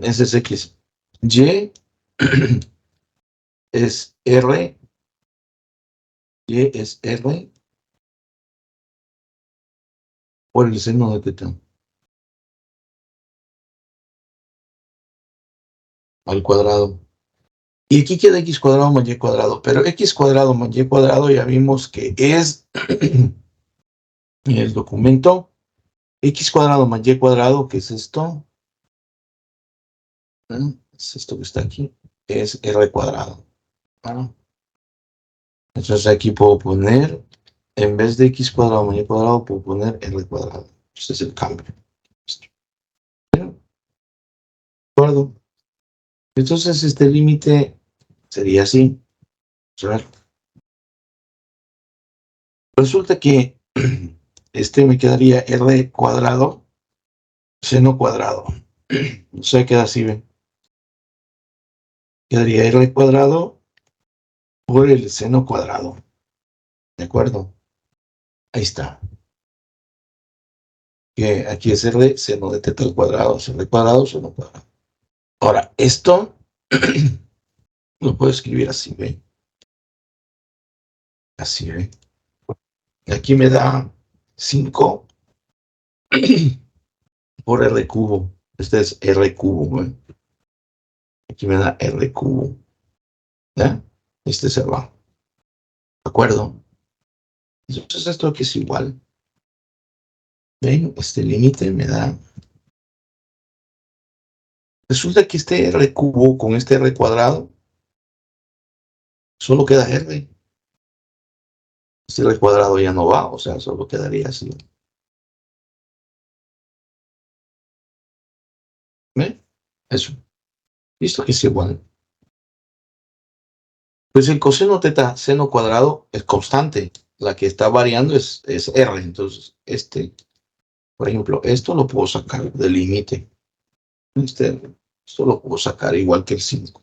Ese es X. Y es R. Y es R por el seno de teta. Al cuadrado. Y aquí queda x cuadrado más y cuadrado. Pero x cuadrado más y cuadrado ya vimos que es en el documento x cuadrado más y cuadrado, que es esto. Es esto que está aquí. Es r cuadrado. ¿No? Entonces aquí puedo poner, en vez de x cuadrado más y cuadrado, puedo poner r cuadrado. Este es el cambio. ¿De acuerdo? Entonces este límite sería así. Resulta que me quedaría r cuadrado, seno cuadrado. O sea, queda así, ¿ven? Quedaría r cuadrado por el seno cuadrado. ¿De acuerdo? Ahí está. Que aquí es r seno de teta al cuadrado, seno cuadrado, seno cuadrado. Ahora, esto lo puedo escribir así, ¿ven? Así, ¿ven? Aquí me da 5 por r cubo. Este es r cubo, ¿ven? Aquí me da r cubo. ¿Ya? Este se va. ¿De acuerdo? Entonces esto aquí es igual. ¿Ven? Este límite me da. Resulta que este r cubo con este r cuadrado solo queda r. Este r cuadrado ya no va, o sea, solo quedaría así. ¿Ven? Eso. Listo que es igual. Pues el coseno teta seno cuadrado es constante. La que está variando es r. Entonces, por ejemplo, esto lo puedo sacar del límite. Esto lo puedo sacar igual que el 5.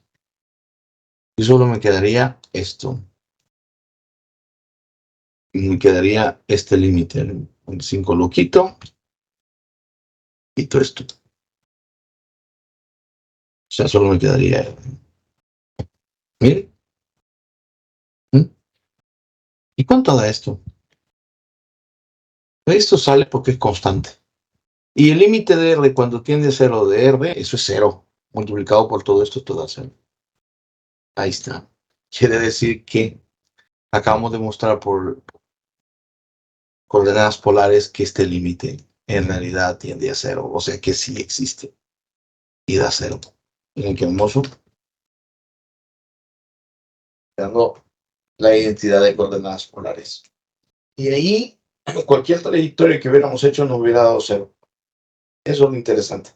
Y solo me quedaría esto. Y me quedaría este límite. El 5 lo quito. Quito esto. O sea, solo me quedaría. Miren. ¿Mm? ¿Y cuánto da esto? Esto sale porque es constante. Y el límite de R cuando tiende a 0 de R, eso es 0. Multiplicado por todo esto, todo da 0. Ahí está. Quiere decir que acabamos de mostrar por coordenadas polares que este límite en realidad tiende a 0. O sea que sí existe. Y da 0. Miren qué hermoso. Dando la identidad de coordenadas polares. Y ahí cualquier trayectoria que hubiéramos hecho no hubiera dado cero. Eso es lo interesante.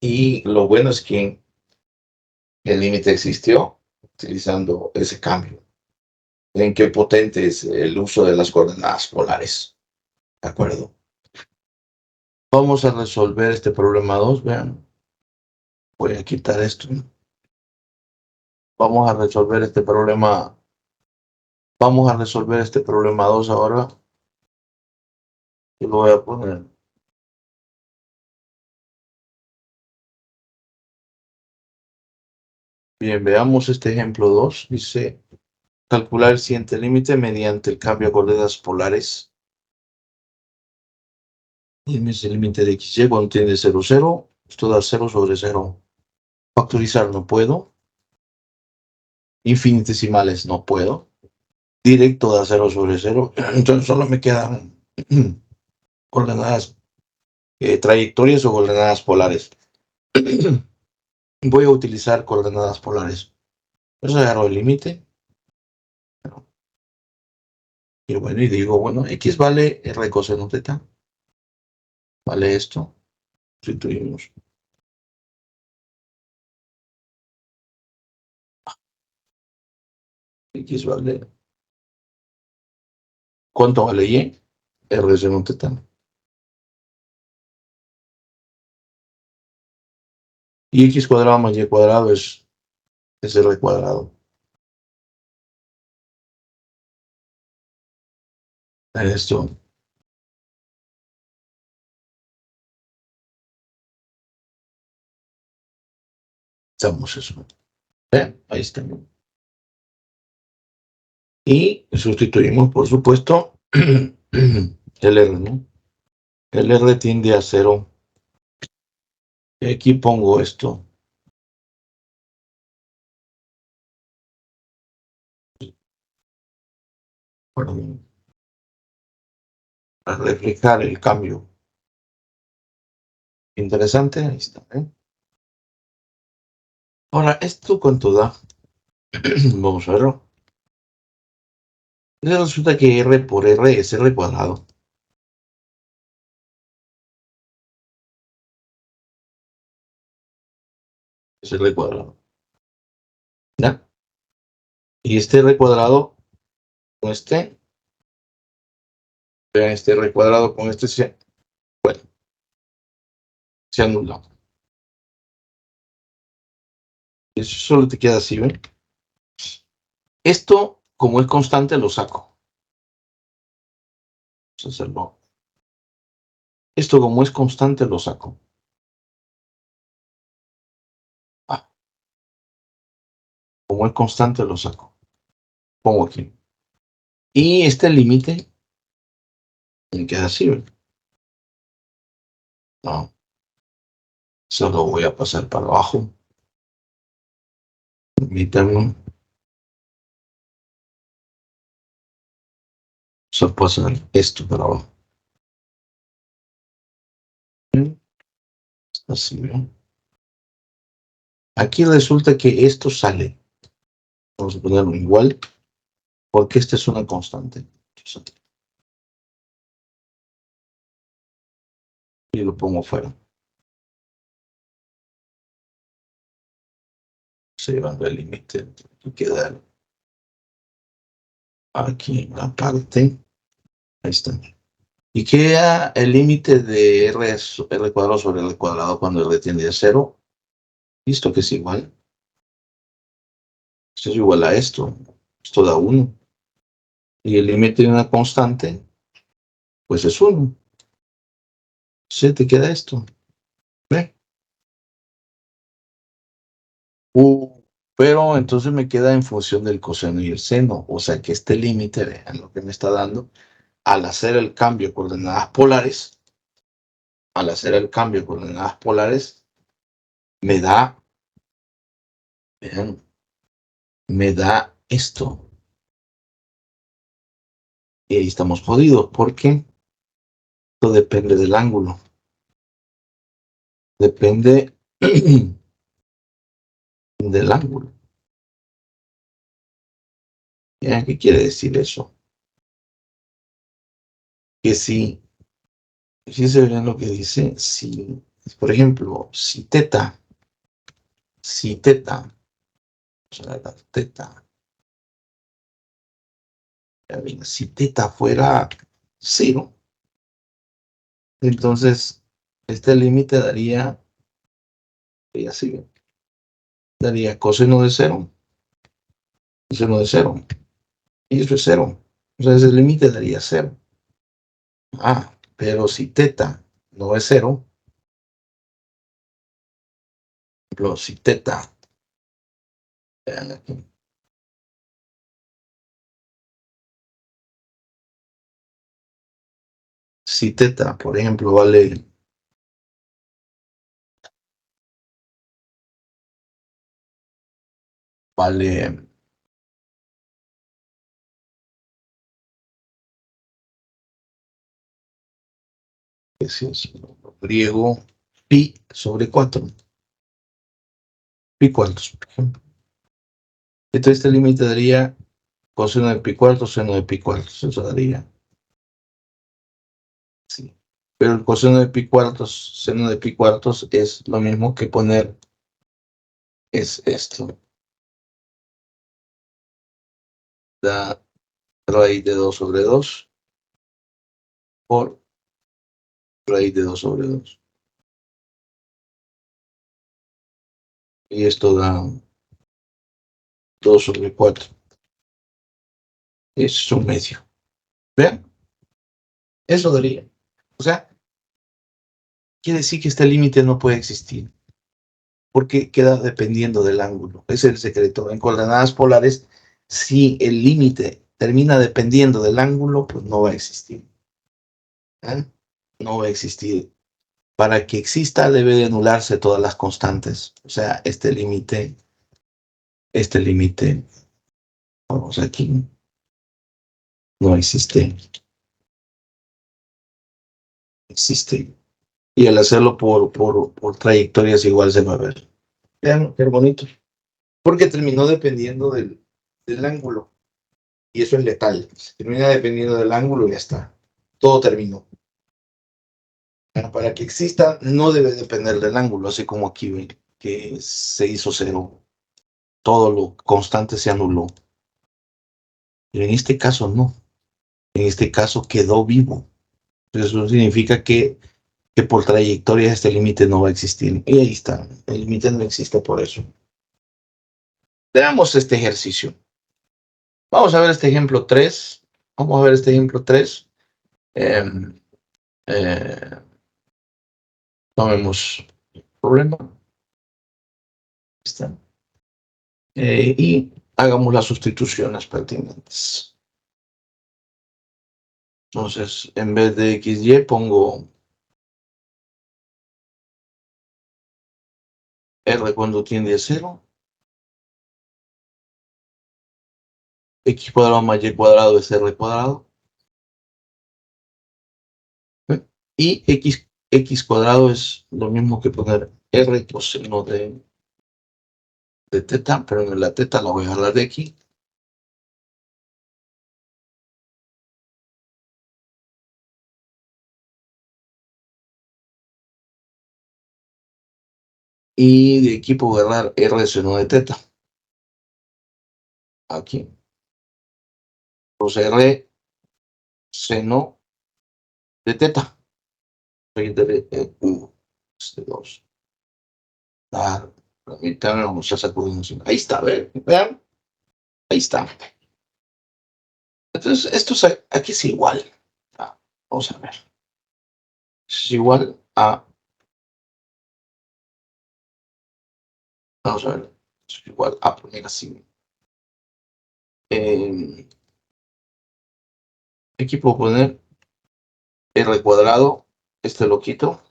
Y lo bueno es que el límite existió utilizando ese cambio. Ven qué potente es el uso de las coordenadas polares. ¿De acuerdo? Vamos a resolver este problema 2. Vean, voy a quitar esto. Vamos a resolver este problema. Vamos a resolver este problema 2 ahora. Y lo voy a poner. Bien, veamos este ejemplo 2. Dice, calcular el siguiente límite mediante el cambio de coordenadas polares. Y es el límite de XY cuando tiene 0, 0. Esto da 0 sobre 0. Factorizar no puedo. Infinitesimales no puedo. Directo da 0 sobre 0. Entonces solo me quedan coordenadas, trayectorias o coordenadas polares. Voy a utilizar coordenadas polares. Entonces agarro el límite. Y bueno, y digo, bueno, X vale R coseno teta. Vale esto. Sustituimos. X vale. ¿Cuánto vale Y? R seno teta. Y X cuadrado más Y cuadrado es R cuadrado. Esto. Estamos eso. Ahí está. Y sustituimos, por supuesto, el R, ¿no? El R tiende a 0. Y aquí pongo esto. Para reflejar el cambio. Interesante, ahí está. Ahora, ¿esto cuánto da? Vamos a verlo. Resulta que R por R es R cuadrado. Es R cuadrado. ¿Ya? Y este R cuadrado con este. Vean, este R cuadrado con este bueno, se anula. Eso solo te queda así, ¿ven? Esto, como es constante, lo saco. Vamos a hacerlo. Esto, como es constante, lo saco. Ah, como es constante, lo saco. Pongo aquí. Y este límite me queda así, ¿ven? No. Solo voy a pasar para abajo. Permítanme. Solo pasar esto para abajo. Así, ¿ven? Aquí resulta que esto sale. Vamos a ponerlo igual, porque esta es una constante. Y lo pongo fuera. Se llevando el límite. Y queda aquí en la parte. Ahí está. Y queda el límite de R cuadrado sobre R cuadrado cuando R tiende a 0. Listo, que es igual. Esto es igual a esto. Esto da 1. Y el límite de una constante, pues es 1. Se te queda esto. ¿Ve? Pero entonces me queda en función del coseno y el seno. O sea que este límite, vean lo que me está dando, al hacer el cambio de coordenadas polares, me da, vean, me da esto. Y ahí estamos jodidos, porque esto depende del ángulo. Depende del ángulo. ¿Qué quiere decir eso? que si, fíjense bien lo que dice, si, por ejemplo, si teta, o sea, la teta, si teta fuera 0, entonces este límite daría, y así, daría coseno de 0, seno de 0, y eso es 0. Entonces el límite daría 0. Pero si teta no es 0, por ejemplo, si teta, vean aquí, si teta, por ejemplo, vale, ¿qué es eso? Griego, pi sobre 4, pi cuartos, por ejemplo. Entonces este límite daría coseno de pi cuartos, seno de pi cuartos, eso daría, sí. Pero el coseno de pi cuartos, seno de pi cuartos es lo mismo que poner, es esto, da raíz de 2 sobre 2 por raíz de 2 sobre 2. Y esto da 2 sobre 4. Es un medio. ¿Vean? Eso daría. O sea, quiere decir que este límite no puede existir, porque queda dependiendo del ángulo. Ese es el secreto. En coordenadas polares, si el límite termina dependiendo del ángulo, pues no va a existir. ¿Eh? No va a existir. Para que exista, debe de anularse todas las constantes. O sea, este límite, vamos aquí, no existe. Existe. Y al hacerlo por trayectorias igual se va a ver. Vean, qué bonito. Porque terminó dependiendo del ángulo. Y eso es letal. Termina dependiendo del ángulo y ya está. Todo terminó. Para que exista, no debe depender del ángulo, así como aquí ven, que se hizo 0. Todo lo constante se anuló. Pero en este caso no. En este caso quedó vivo. Eso significa que por trayectoria este límite no va a existir. Y ahí está. El límite no existe por eso. Veamos este ejercicio. Vamos a ver este ejemplo 3. Vamos a ver este ejemplo 3. Eh, eh, tomemos el problema. Está. Y hagamos las sustituciones pertinentes. Entonces, en vez de XY pongo R cuando tiende a 0. X cuadrado más Y cuadrado es R cuadrado. Y X cuadrado es lo mismo que poner R coseno de teta, pero en la teta la voy a agarrar de aquí. Y de aquí puedo agarrar R seno de teta. Aquí. Pues R seno de teta. Este 2. Permítanme, vamos a sacudirnos. Ahí está, vean. Ahí está. Entonces, esto aquí es igual. Vamos a ver. Es igual a. Vamos a ver. Es igual a poner así. Aquí puedo poner R cuadrado. Este lo quito.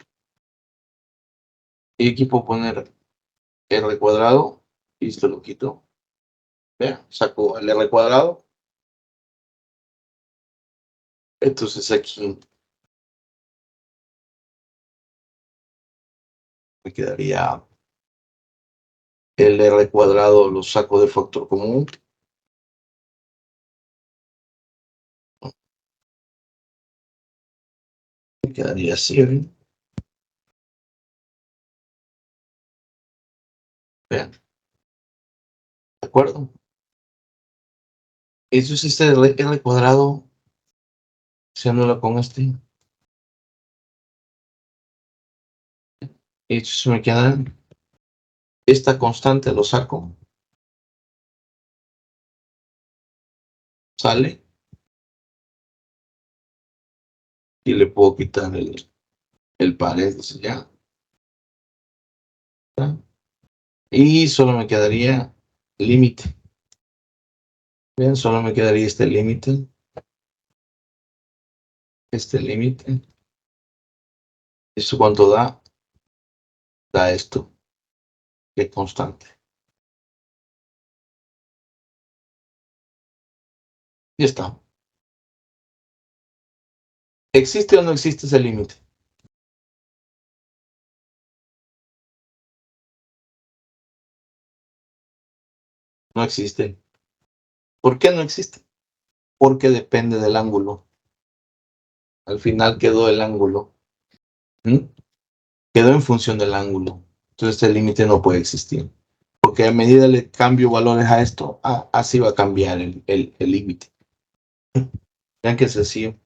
Y aquí puedo poner R cuadrado. Y esto lo quito. Vean, saco el R cuadrado. Entonces aquí me quedaría el R cuadrado, lo saco de factor común. quedaría así. ¿Ven? Vean, ¿de acuerdo? Eso es este R cuadrado, se anula con este. Esto se me queda. Esta constante lo saco. Sale. Y le puedo quitar el paréntesis ya. Y solo me quedaría límite. Bien, solo me quedaría este límite. Este límite. ¿Eso cuánto da? Da esto. Que es constante. Ya está. ¿Existe o no existe ese límite? No existe. ¿Por qué no existe? Porque depende del ángulo. Al final quedó el ángulo. ¿Mm? Quedó en función del ángulo. Entonces este límite no puede existir. Porque a medida le cambio valores a esto, así va a cambiar el límite. Vean que sencillo.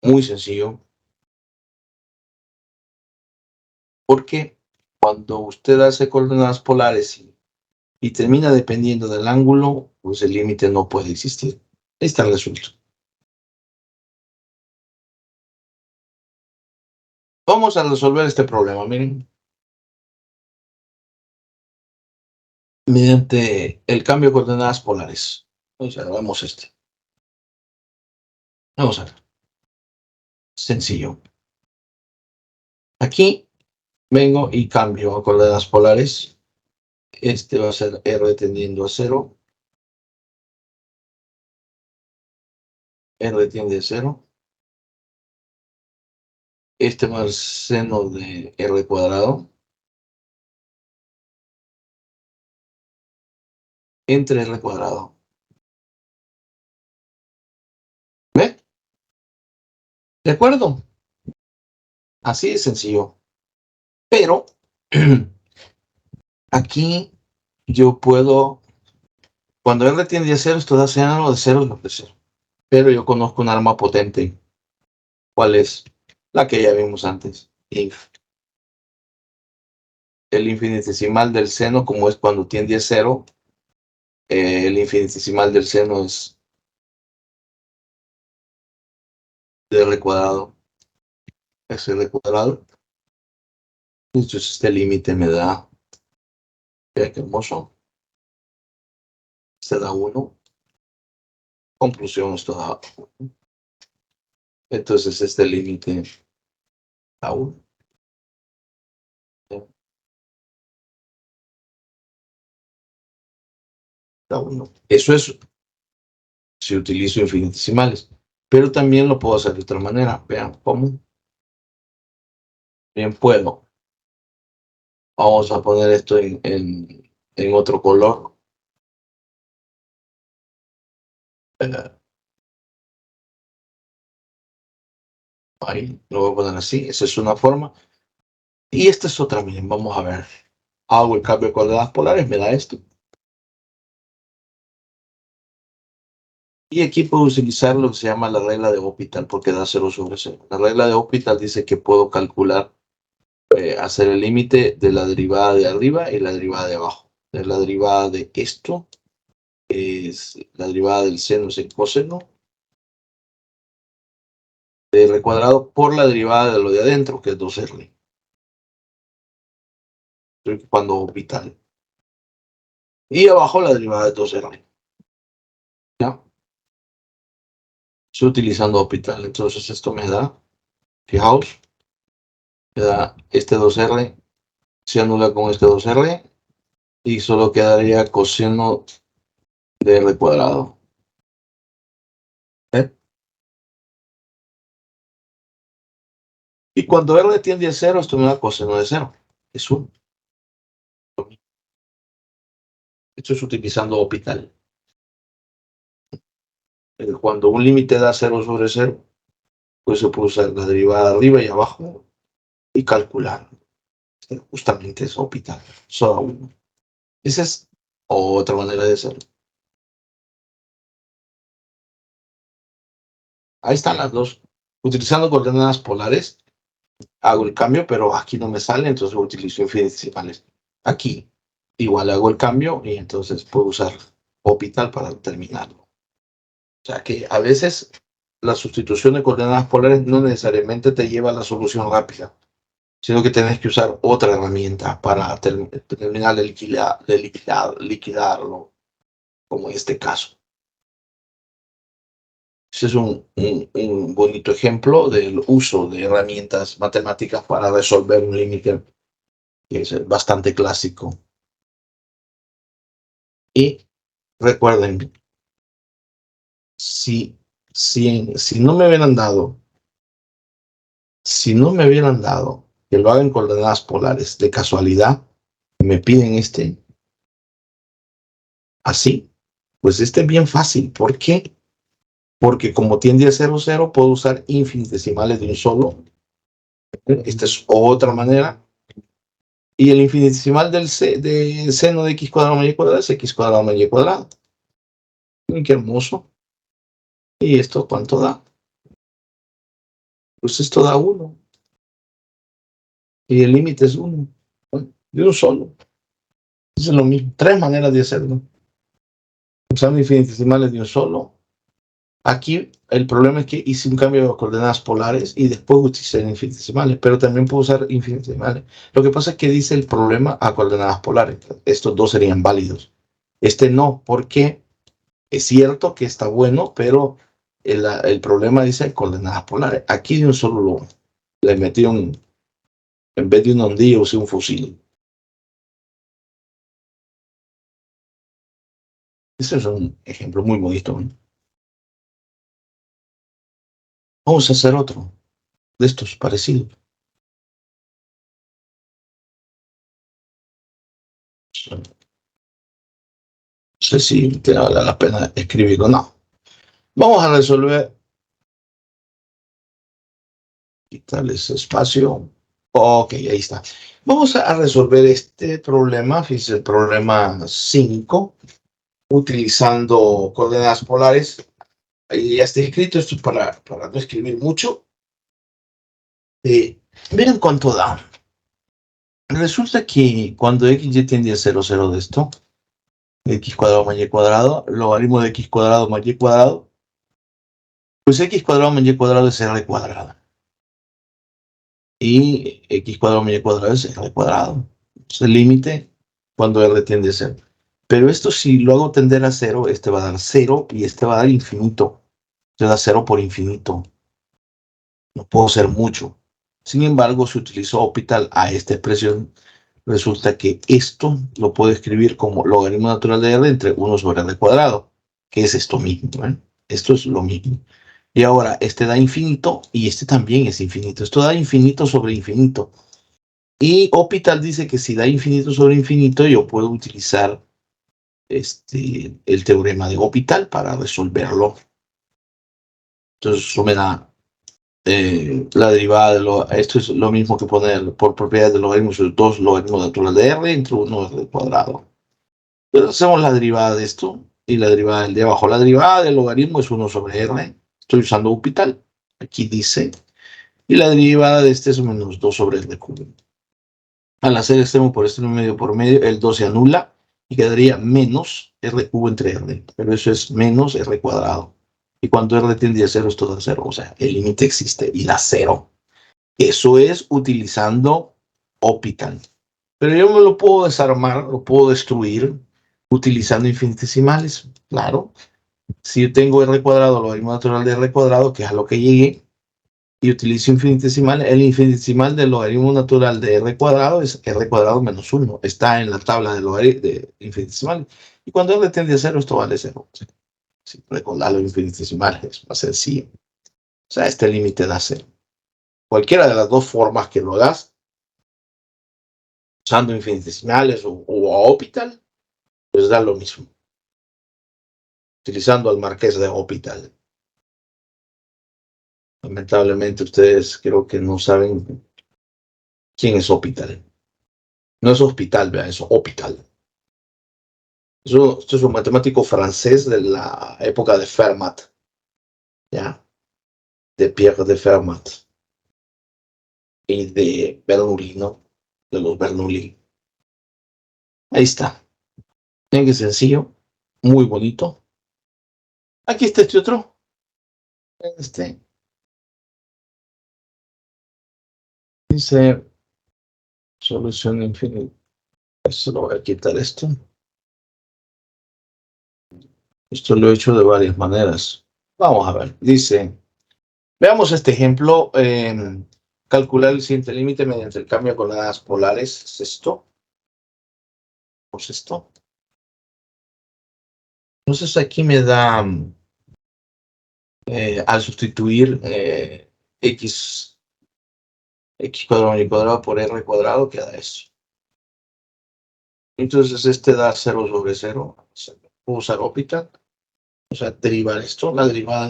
Muy sencillo. Porque cuando usted hace coordenadas polares y termina dependiendo del ángulo, pues el límite no puede existir. Ahí está el resultado. Vamos a resolver este problema, miren. Mediante el cambio de coordenadas polares. Entonces, vemos este. Vamos a ver. Sencillo. Aquí vengo y cambio a coordenadas polares. Este va a ser R tendiendo a 0. R tiende a 0. Este más seno de R cuadrado entre R cuadrado. ¿Ve? ¿De acuerdo? Así de sencillo. Pero aquí yo puedo, cuando R tiende a 0, esto da seno de 0 es lo que 0. Pero yo conozco un arma potente. ¿Cuál es? La que ya vimos antes. Inf. El infinitesimal del seno, como es cuando tiende a 0, el infinitesimal del seno es de R cuadrado. Es R cuadrado. Entonces este límite me da, vean qué hermoso, este da 1. Conclusión, esto da 1. Entonces este límite da 1. Da 1. Eso es si utilizo infinitesimales. Pero también lo puedo hacer de otra manera. Vean cómo. Bien puedo. Vamos a poner esto en otro color. Ahí lo voy a poner así. Esa es una forma. Y esta es otra. Miren, vamos a ver. Hago el cambio de coordenadas polares. Me da esto. Y aquí puedo utilizar lo que se llama la regla de Hospital porque da 0 sobre 0. La regla de Hospital dice que puedo calcular, hacer el límite de la derivada de arriba y la derivada de abajo. La derivada de esto es la derivada del seno es el coseno de R cuadrado por la derivada de lo de adentro, que es 2R. Estoy ocupando Hospital. Y abajo la derivada de 2R. ¿Ya? Estoy utilizando Hospital. Entonces esto me da, fijaos, me da este 2R, se anula con este 2R y solo quedaría coseno de R cuadrado. ¿Eh? Y cuando R tiende a 0, esto me da coseno de 0. Es 1. Esto es utilizando Hospital. Cuando un límite da 0 sobre 0, pues se puede usar la derivada arriba y abajo y calcular. Justamente es orbital, solo uno. Esa es otra manera de hacerlo. Ahí están las dos. Utilizando coordenadas polares, hago el cambio, pero aquí no me sale, entonces utilizo infinitesimales. Aquí igual hago el cambio y entonces puedo usar orbital para terminarlo. O sea que a veces la sustitución de coordenadas polares no necesariamente te lleva a la solución rápida, sino que tenés que usar otra herramienta para terminar de liquidarlo, como en este caso. Ese es un bonito ejemplo del uso de herramientas matemáticas para resolver un límite que es bastante clásico. Y recuerden, si no me hubieran dado, que lo hagan coordenadas polares de casualidad, me piden así, pues es bien fácil. ¿Por qué? Porque como tiende a 0, 0, puedo usar infinitesimales de un solo. Esta es otra manera. Y el infinitesimal de seno de x cuadrado más y cuadrado es x cuadrado más y cuadrado. Qué hermoso. ¿Y esto cuánto da? Pues esto da 1. Y el límite es 1. De un solo. Es lo mismo. 3 maneras de hacerlo. Usando infinitesimales de un solo. Aquí el problema es que hice un cambio de coordenadas polares y después utilicé infinitesimales, pero también puedo usar infinitesimales. Lo que pasa es que dice el problema a coordenadas polares. Estos dos serían válidos. Este no, porque es cierto que está bueno, pero el problema dice coordenadas polares. Aquí de un solo le metí en vez de un hondillo, usé un fusil. Ese es un ejemplo muy bonito. Vamos a hacer otro de estos parecidos. No sé si te vale la pena escribirlo o no. Vamos a resolver. Quitarles espacio. Ok, ahí está. Vamos a resolver este problema. Fíjense, el problema 5, utilizando coordenadas polares. Ahí ya está escrito. Esto es para no escribir mucho. Miren cuánto da. Resulta que cuando x y tiende a 0, 0 de esto, x cuadrado más y cuadrado, logaritmo de x cuadrado más y cuadrado, pues x cuadrado más y cuadrado es r cuadrado. Y x cuadrado más y cuadrado es r cuadrado. Es el límite cuando r tiende a 0. Pero esto si lo hago tender a 0, este va a dar 0 y este va a dar infinito. Se da 0 por infinito. No puedo hacer mucho. Sin embargo, si utilizo Hopital a esta expresión, resulta que esto lo puedo escribir como logaritmo natural de r entre 1 sobre r cuadrado, que es esto mismo. Esto es lo mismo. Y ahora, este da infinito y este también es infinito. Esto da infinito sobre infinito. Y Hopital dice que si da infinito sobre infinito, yo puedo utilizar el teorema de Hopital para resolverlo. Entonces, eso me da la derivada esto es lo mismo que poner por propiedades de logaritmos 2 logaritmos natural de r entre 1 r cuadrado. Entonces hacemos la derivada de esto y la derivada del de abajo. La derivada del logaritmo es 1 sobre r. Estoy usando Hopital. Aquí dice. Y la derivada de este es menos 2 sobre r cubo. Al hacer extremo por extremo medio por medio, el 2 se anula y quedaría menos r cubo entre r. Pero eso es menos r cuadrado. Y cuando r tiende a 0, esto da 0. O sea, el límite existe y da 0. Eso es utilizando Hopital. Pero yo me lo puedo desarmar, lo puedo destruir utilizando infinitesimales. Claro. Si yo tengo r cuadrado, logaritmo natural de r cuadrado, que es a lo que llegué, y utilizo infinitesimal, el infinitesimal del logaritmo natural de r cuadrado es r cuadrado menos 1. Está en la tabla de infinitesimales. Y cuando r tiende a 0, esto vale 0. Si recordar los infinitesimales es más sencillo. O sea, este límite da 0. Cualquiera de las dos formas que lo hagas, usando infinitesimales o Hopital, pues da lo mismo. Utilizando al marqués de Hopital. Lamentablemente ustedes creo que no saben quién es Hospital. No es hospital, vean, es Hospital. Esto es un matemático francés de la época de Fermat, ¿ya? De Pierre de Fermat y de Bernoulli, ¿no? De los Bernoulli. Ahí está. Miren qué sencillo, muy bonito. Aquí está este otro. Este dice solución infinita. Eso lo voy a quitar esto. Esto lo he hecho de varias maneras. Vamos a ver. Dice, veamos este ejemplo. Calcular el siguiente límite mediante el cambio de coordenadas polares. ¿Es esto? Pues esto. Entonces aquí me da, al sustituir x cuadrado y cuadrado por r cuadrado, queda eso. Entonces este da 0 sobre 0. Puedo usar ópita. O sea, derivar esto. La derivada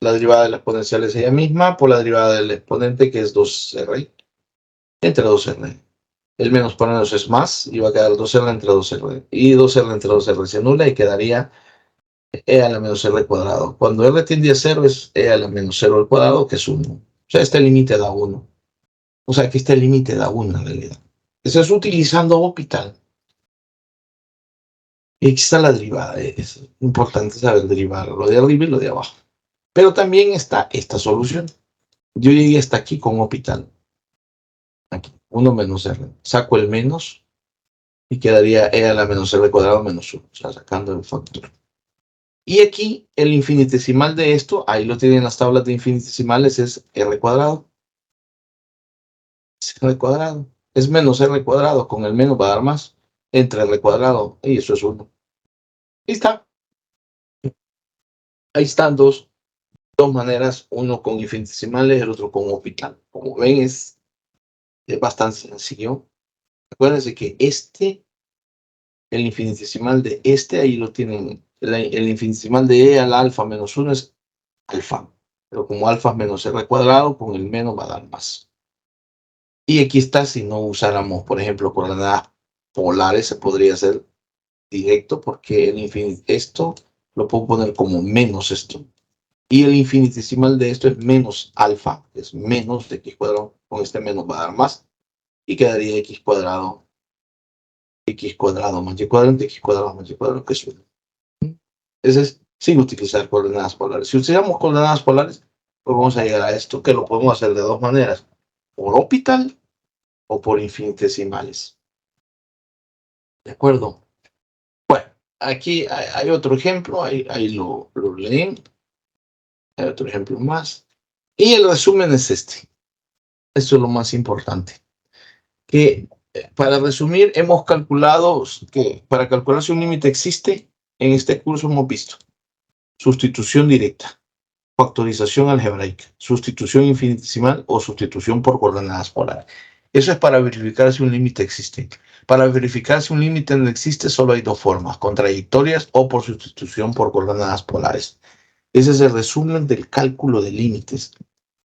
de la exponencial es ella misma por la derivada del exponente, que es 2r entre 2r. El menos por menos es más, y va a quedar 2r entre 2r. Y 2r entre 2r se anula y quedaría e a la menos r cuadrado. Cuando r tiende a 0 es e a la menos 0 al cuadrado, que es 1. O sea, este límite da 1. O sea, que este límite da 1 en realidad. Eso es utilizando Hospital. Y aquí está la derivada. Es importante saber derivar lo de arriba y lo de abajo. Pero también está esta solución. Yo llegué hasta aquí con Hospital. Aquí, 1 menos r. Saco el menos y quedaría e a la menos r cuadrado menos 1. O sea, sacando el factor. Y aquí el infinitesimal de esto, ahí lo tienen las tablas de infinitesimales, es r cuadrado. Es r cuadrado. Es menos r cuadrado. Con el menos va a dar más. Entre r cuadrado. Y eso es 1. Ahí está. Ahí están dos maneras. Uno con infinitesimales, el otro con Hospital. Como ven, es bastante sencillo. Acuérdense que el infinitesimal de ahí lo tienen. El infinitesimal de e al alfa menos 1 es alfa. Pero como alfa es menos r cuadrado, con el menos va a dar más. Y aquí está, si no usáramos, por ejemplo, coordenadas polares, se podría hacer directo, porque esto lo puedo poner como menos esto. Y el infinitesimal de esto es menos alfa, es menos de x cuadrado. Con este menos va a dar más. Y quedaría x cuadrado más y cuadrado entre x cuadrado más y cuadrado, que es 1. Ese es sin utilizar coordenadas polares. Si utilizamos coordenadas polares, pues vamos a llegar a esto, que lo podemos hacer de dos maneras. Por Hospital o por infinitesimales. ¿De acuerdo? Bueno, aquí hay otro ejemplo, ahí lo leen. Hay otro ejemplo más. Y el resumen es este. Esto es lo más importante. Que para resumir, hemos calculado que para calcular si un límite existe, en este curso hemos visto sustitución directa, factorización algebraica, sustitución infinitesimal o sustitución por coordenadas polares. Eso es para verificar si un límite existe. Para verificar si un límite no existe, solo hay dos formas, contradictorias o por sustitución por coordenadas polares. Ese es el resumen del cálculo de límites.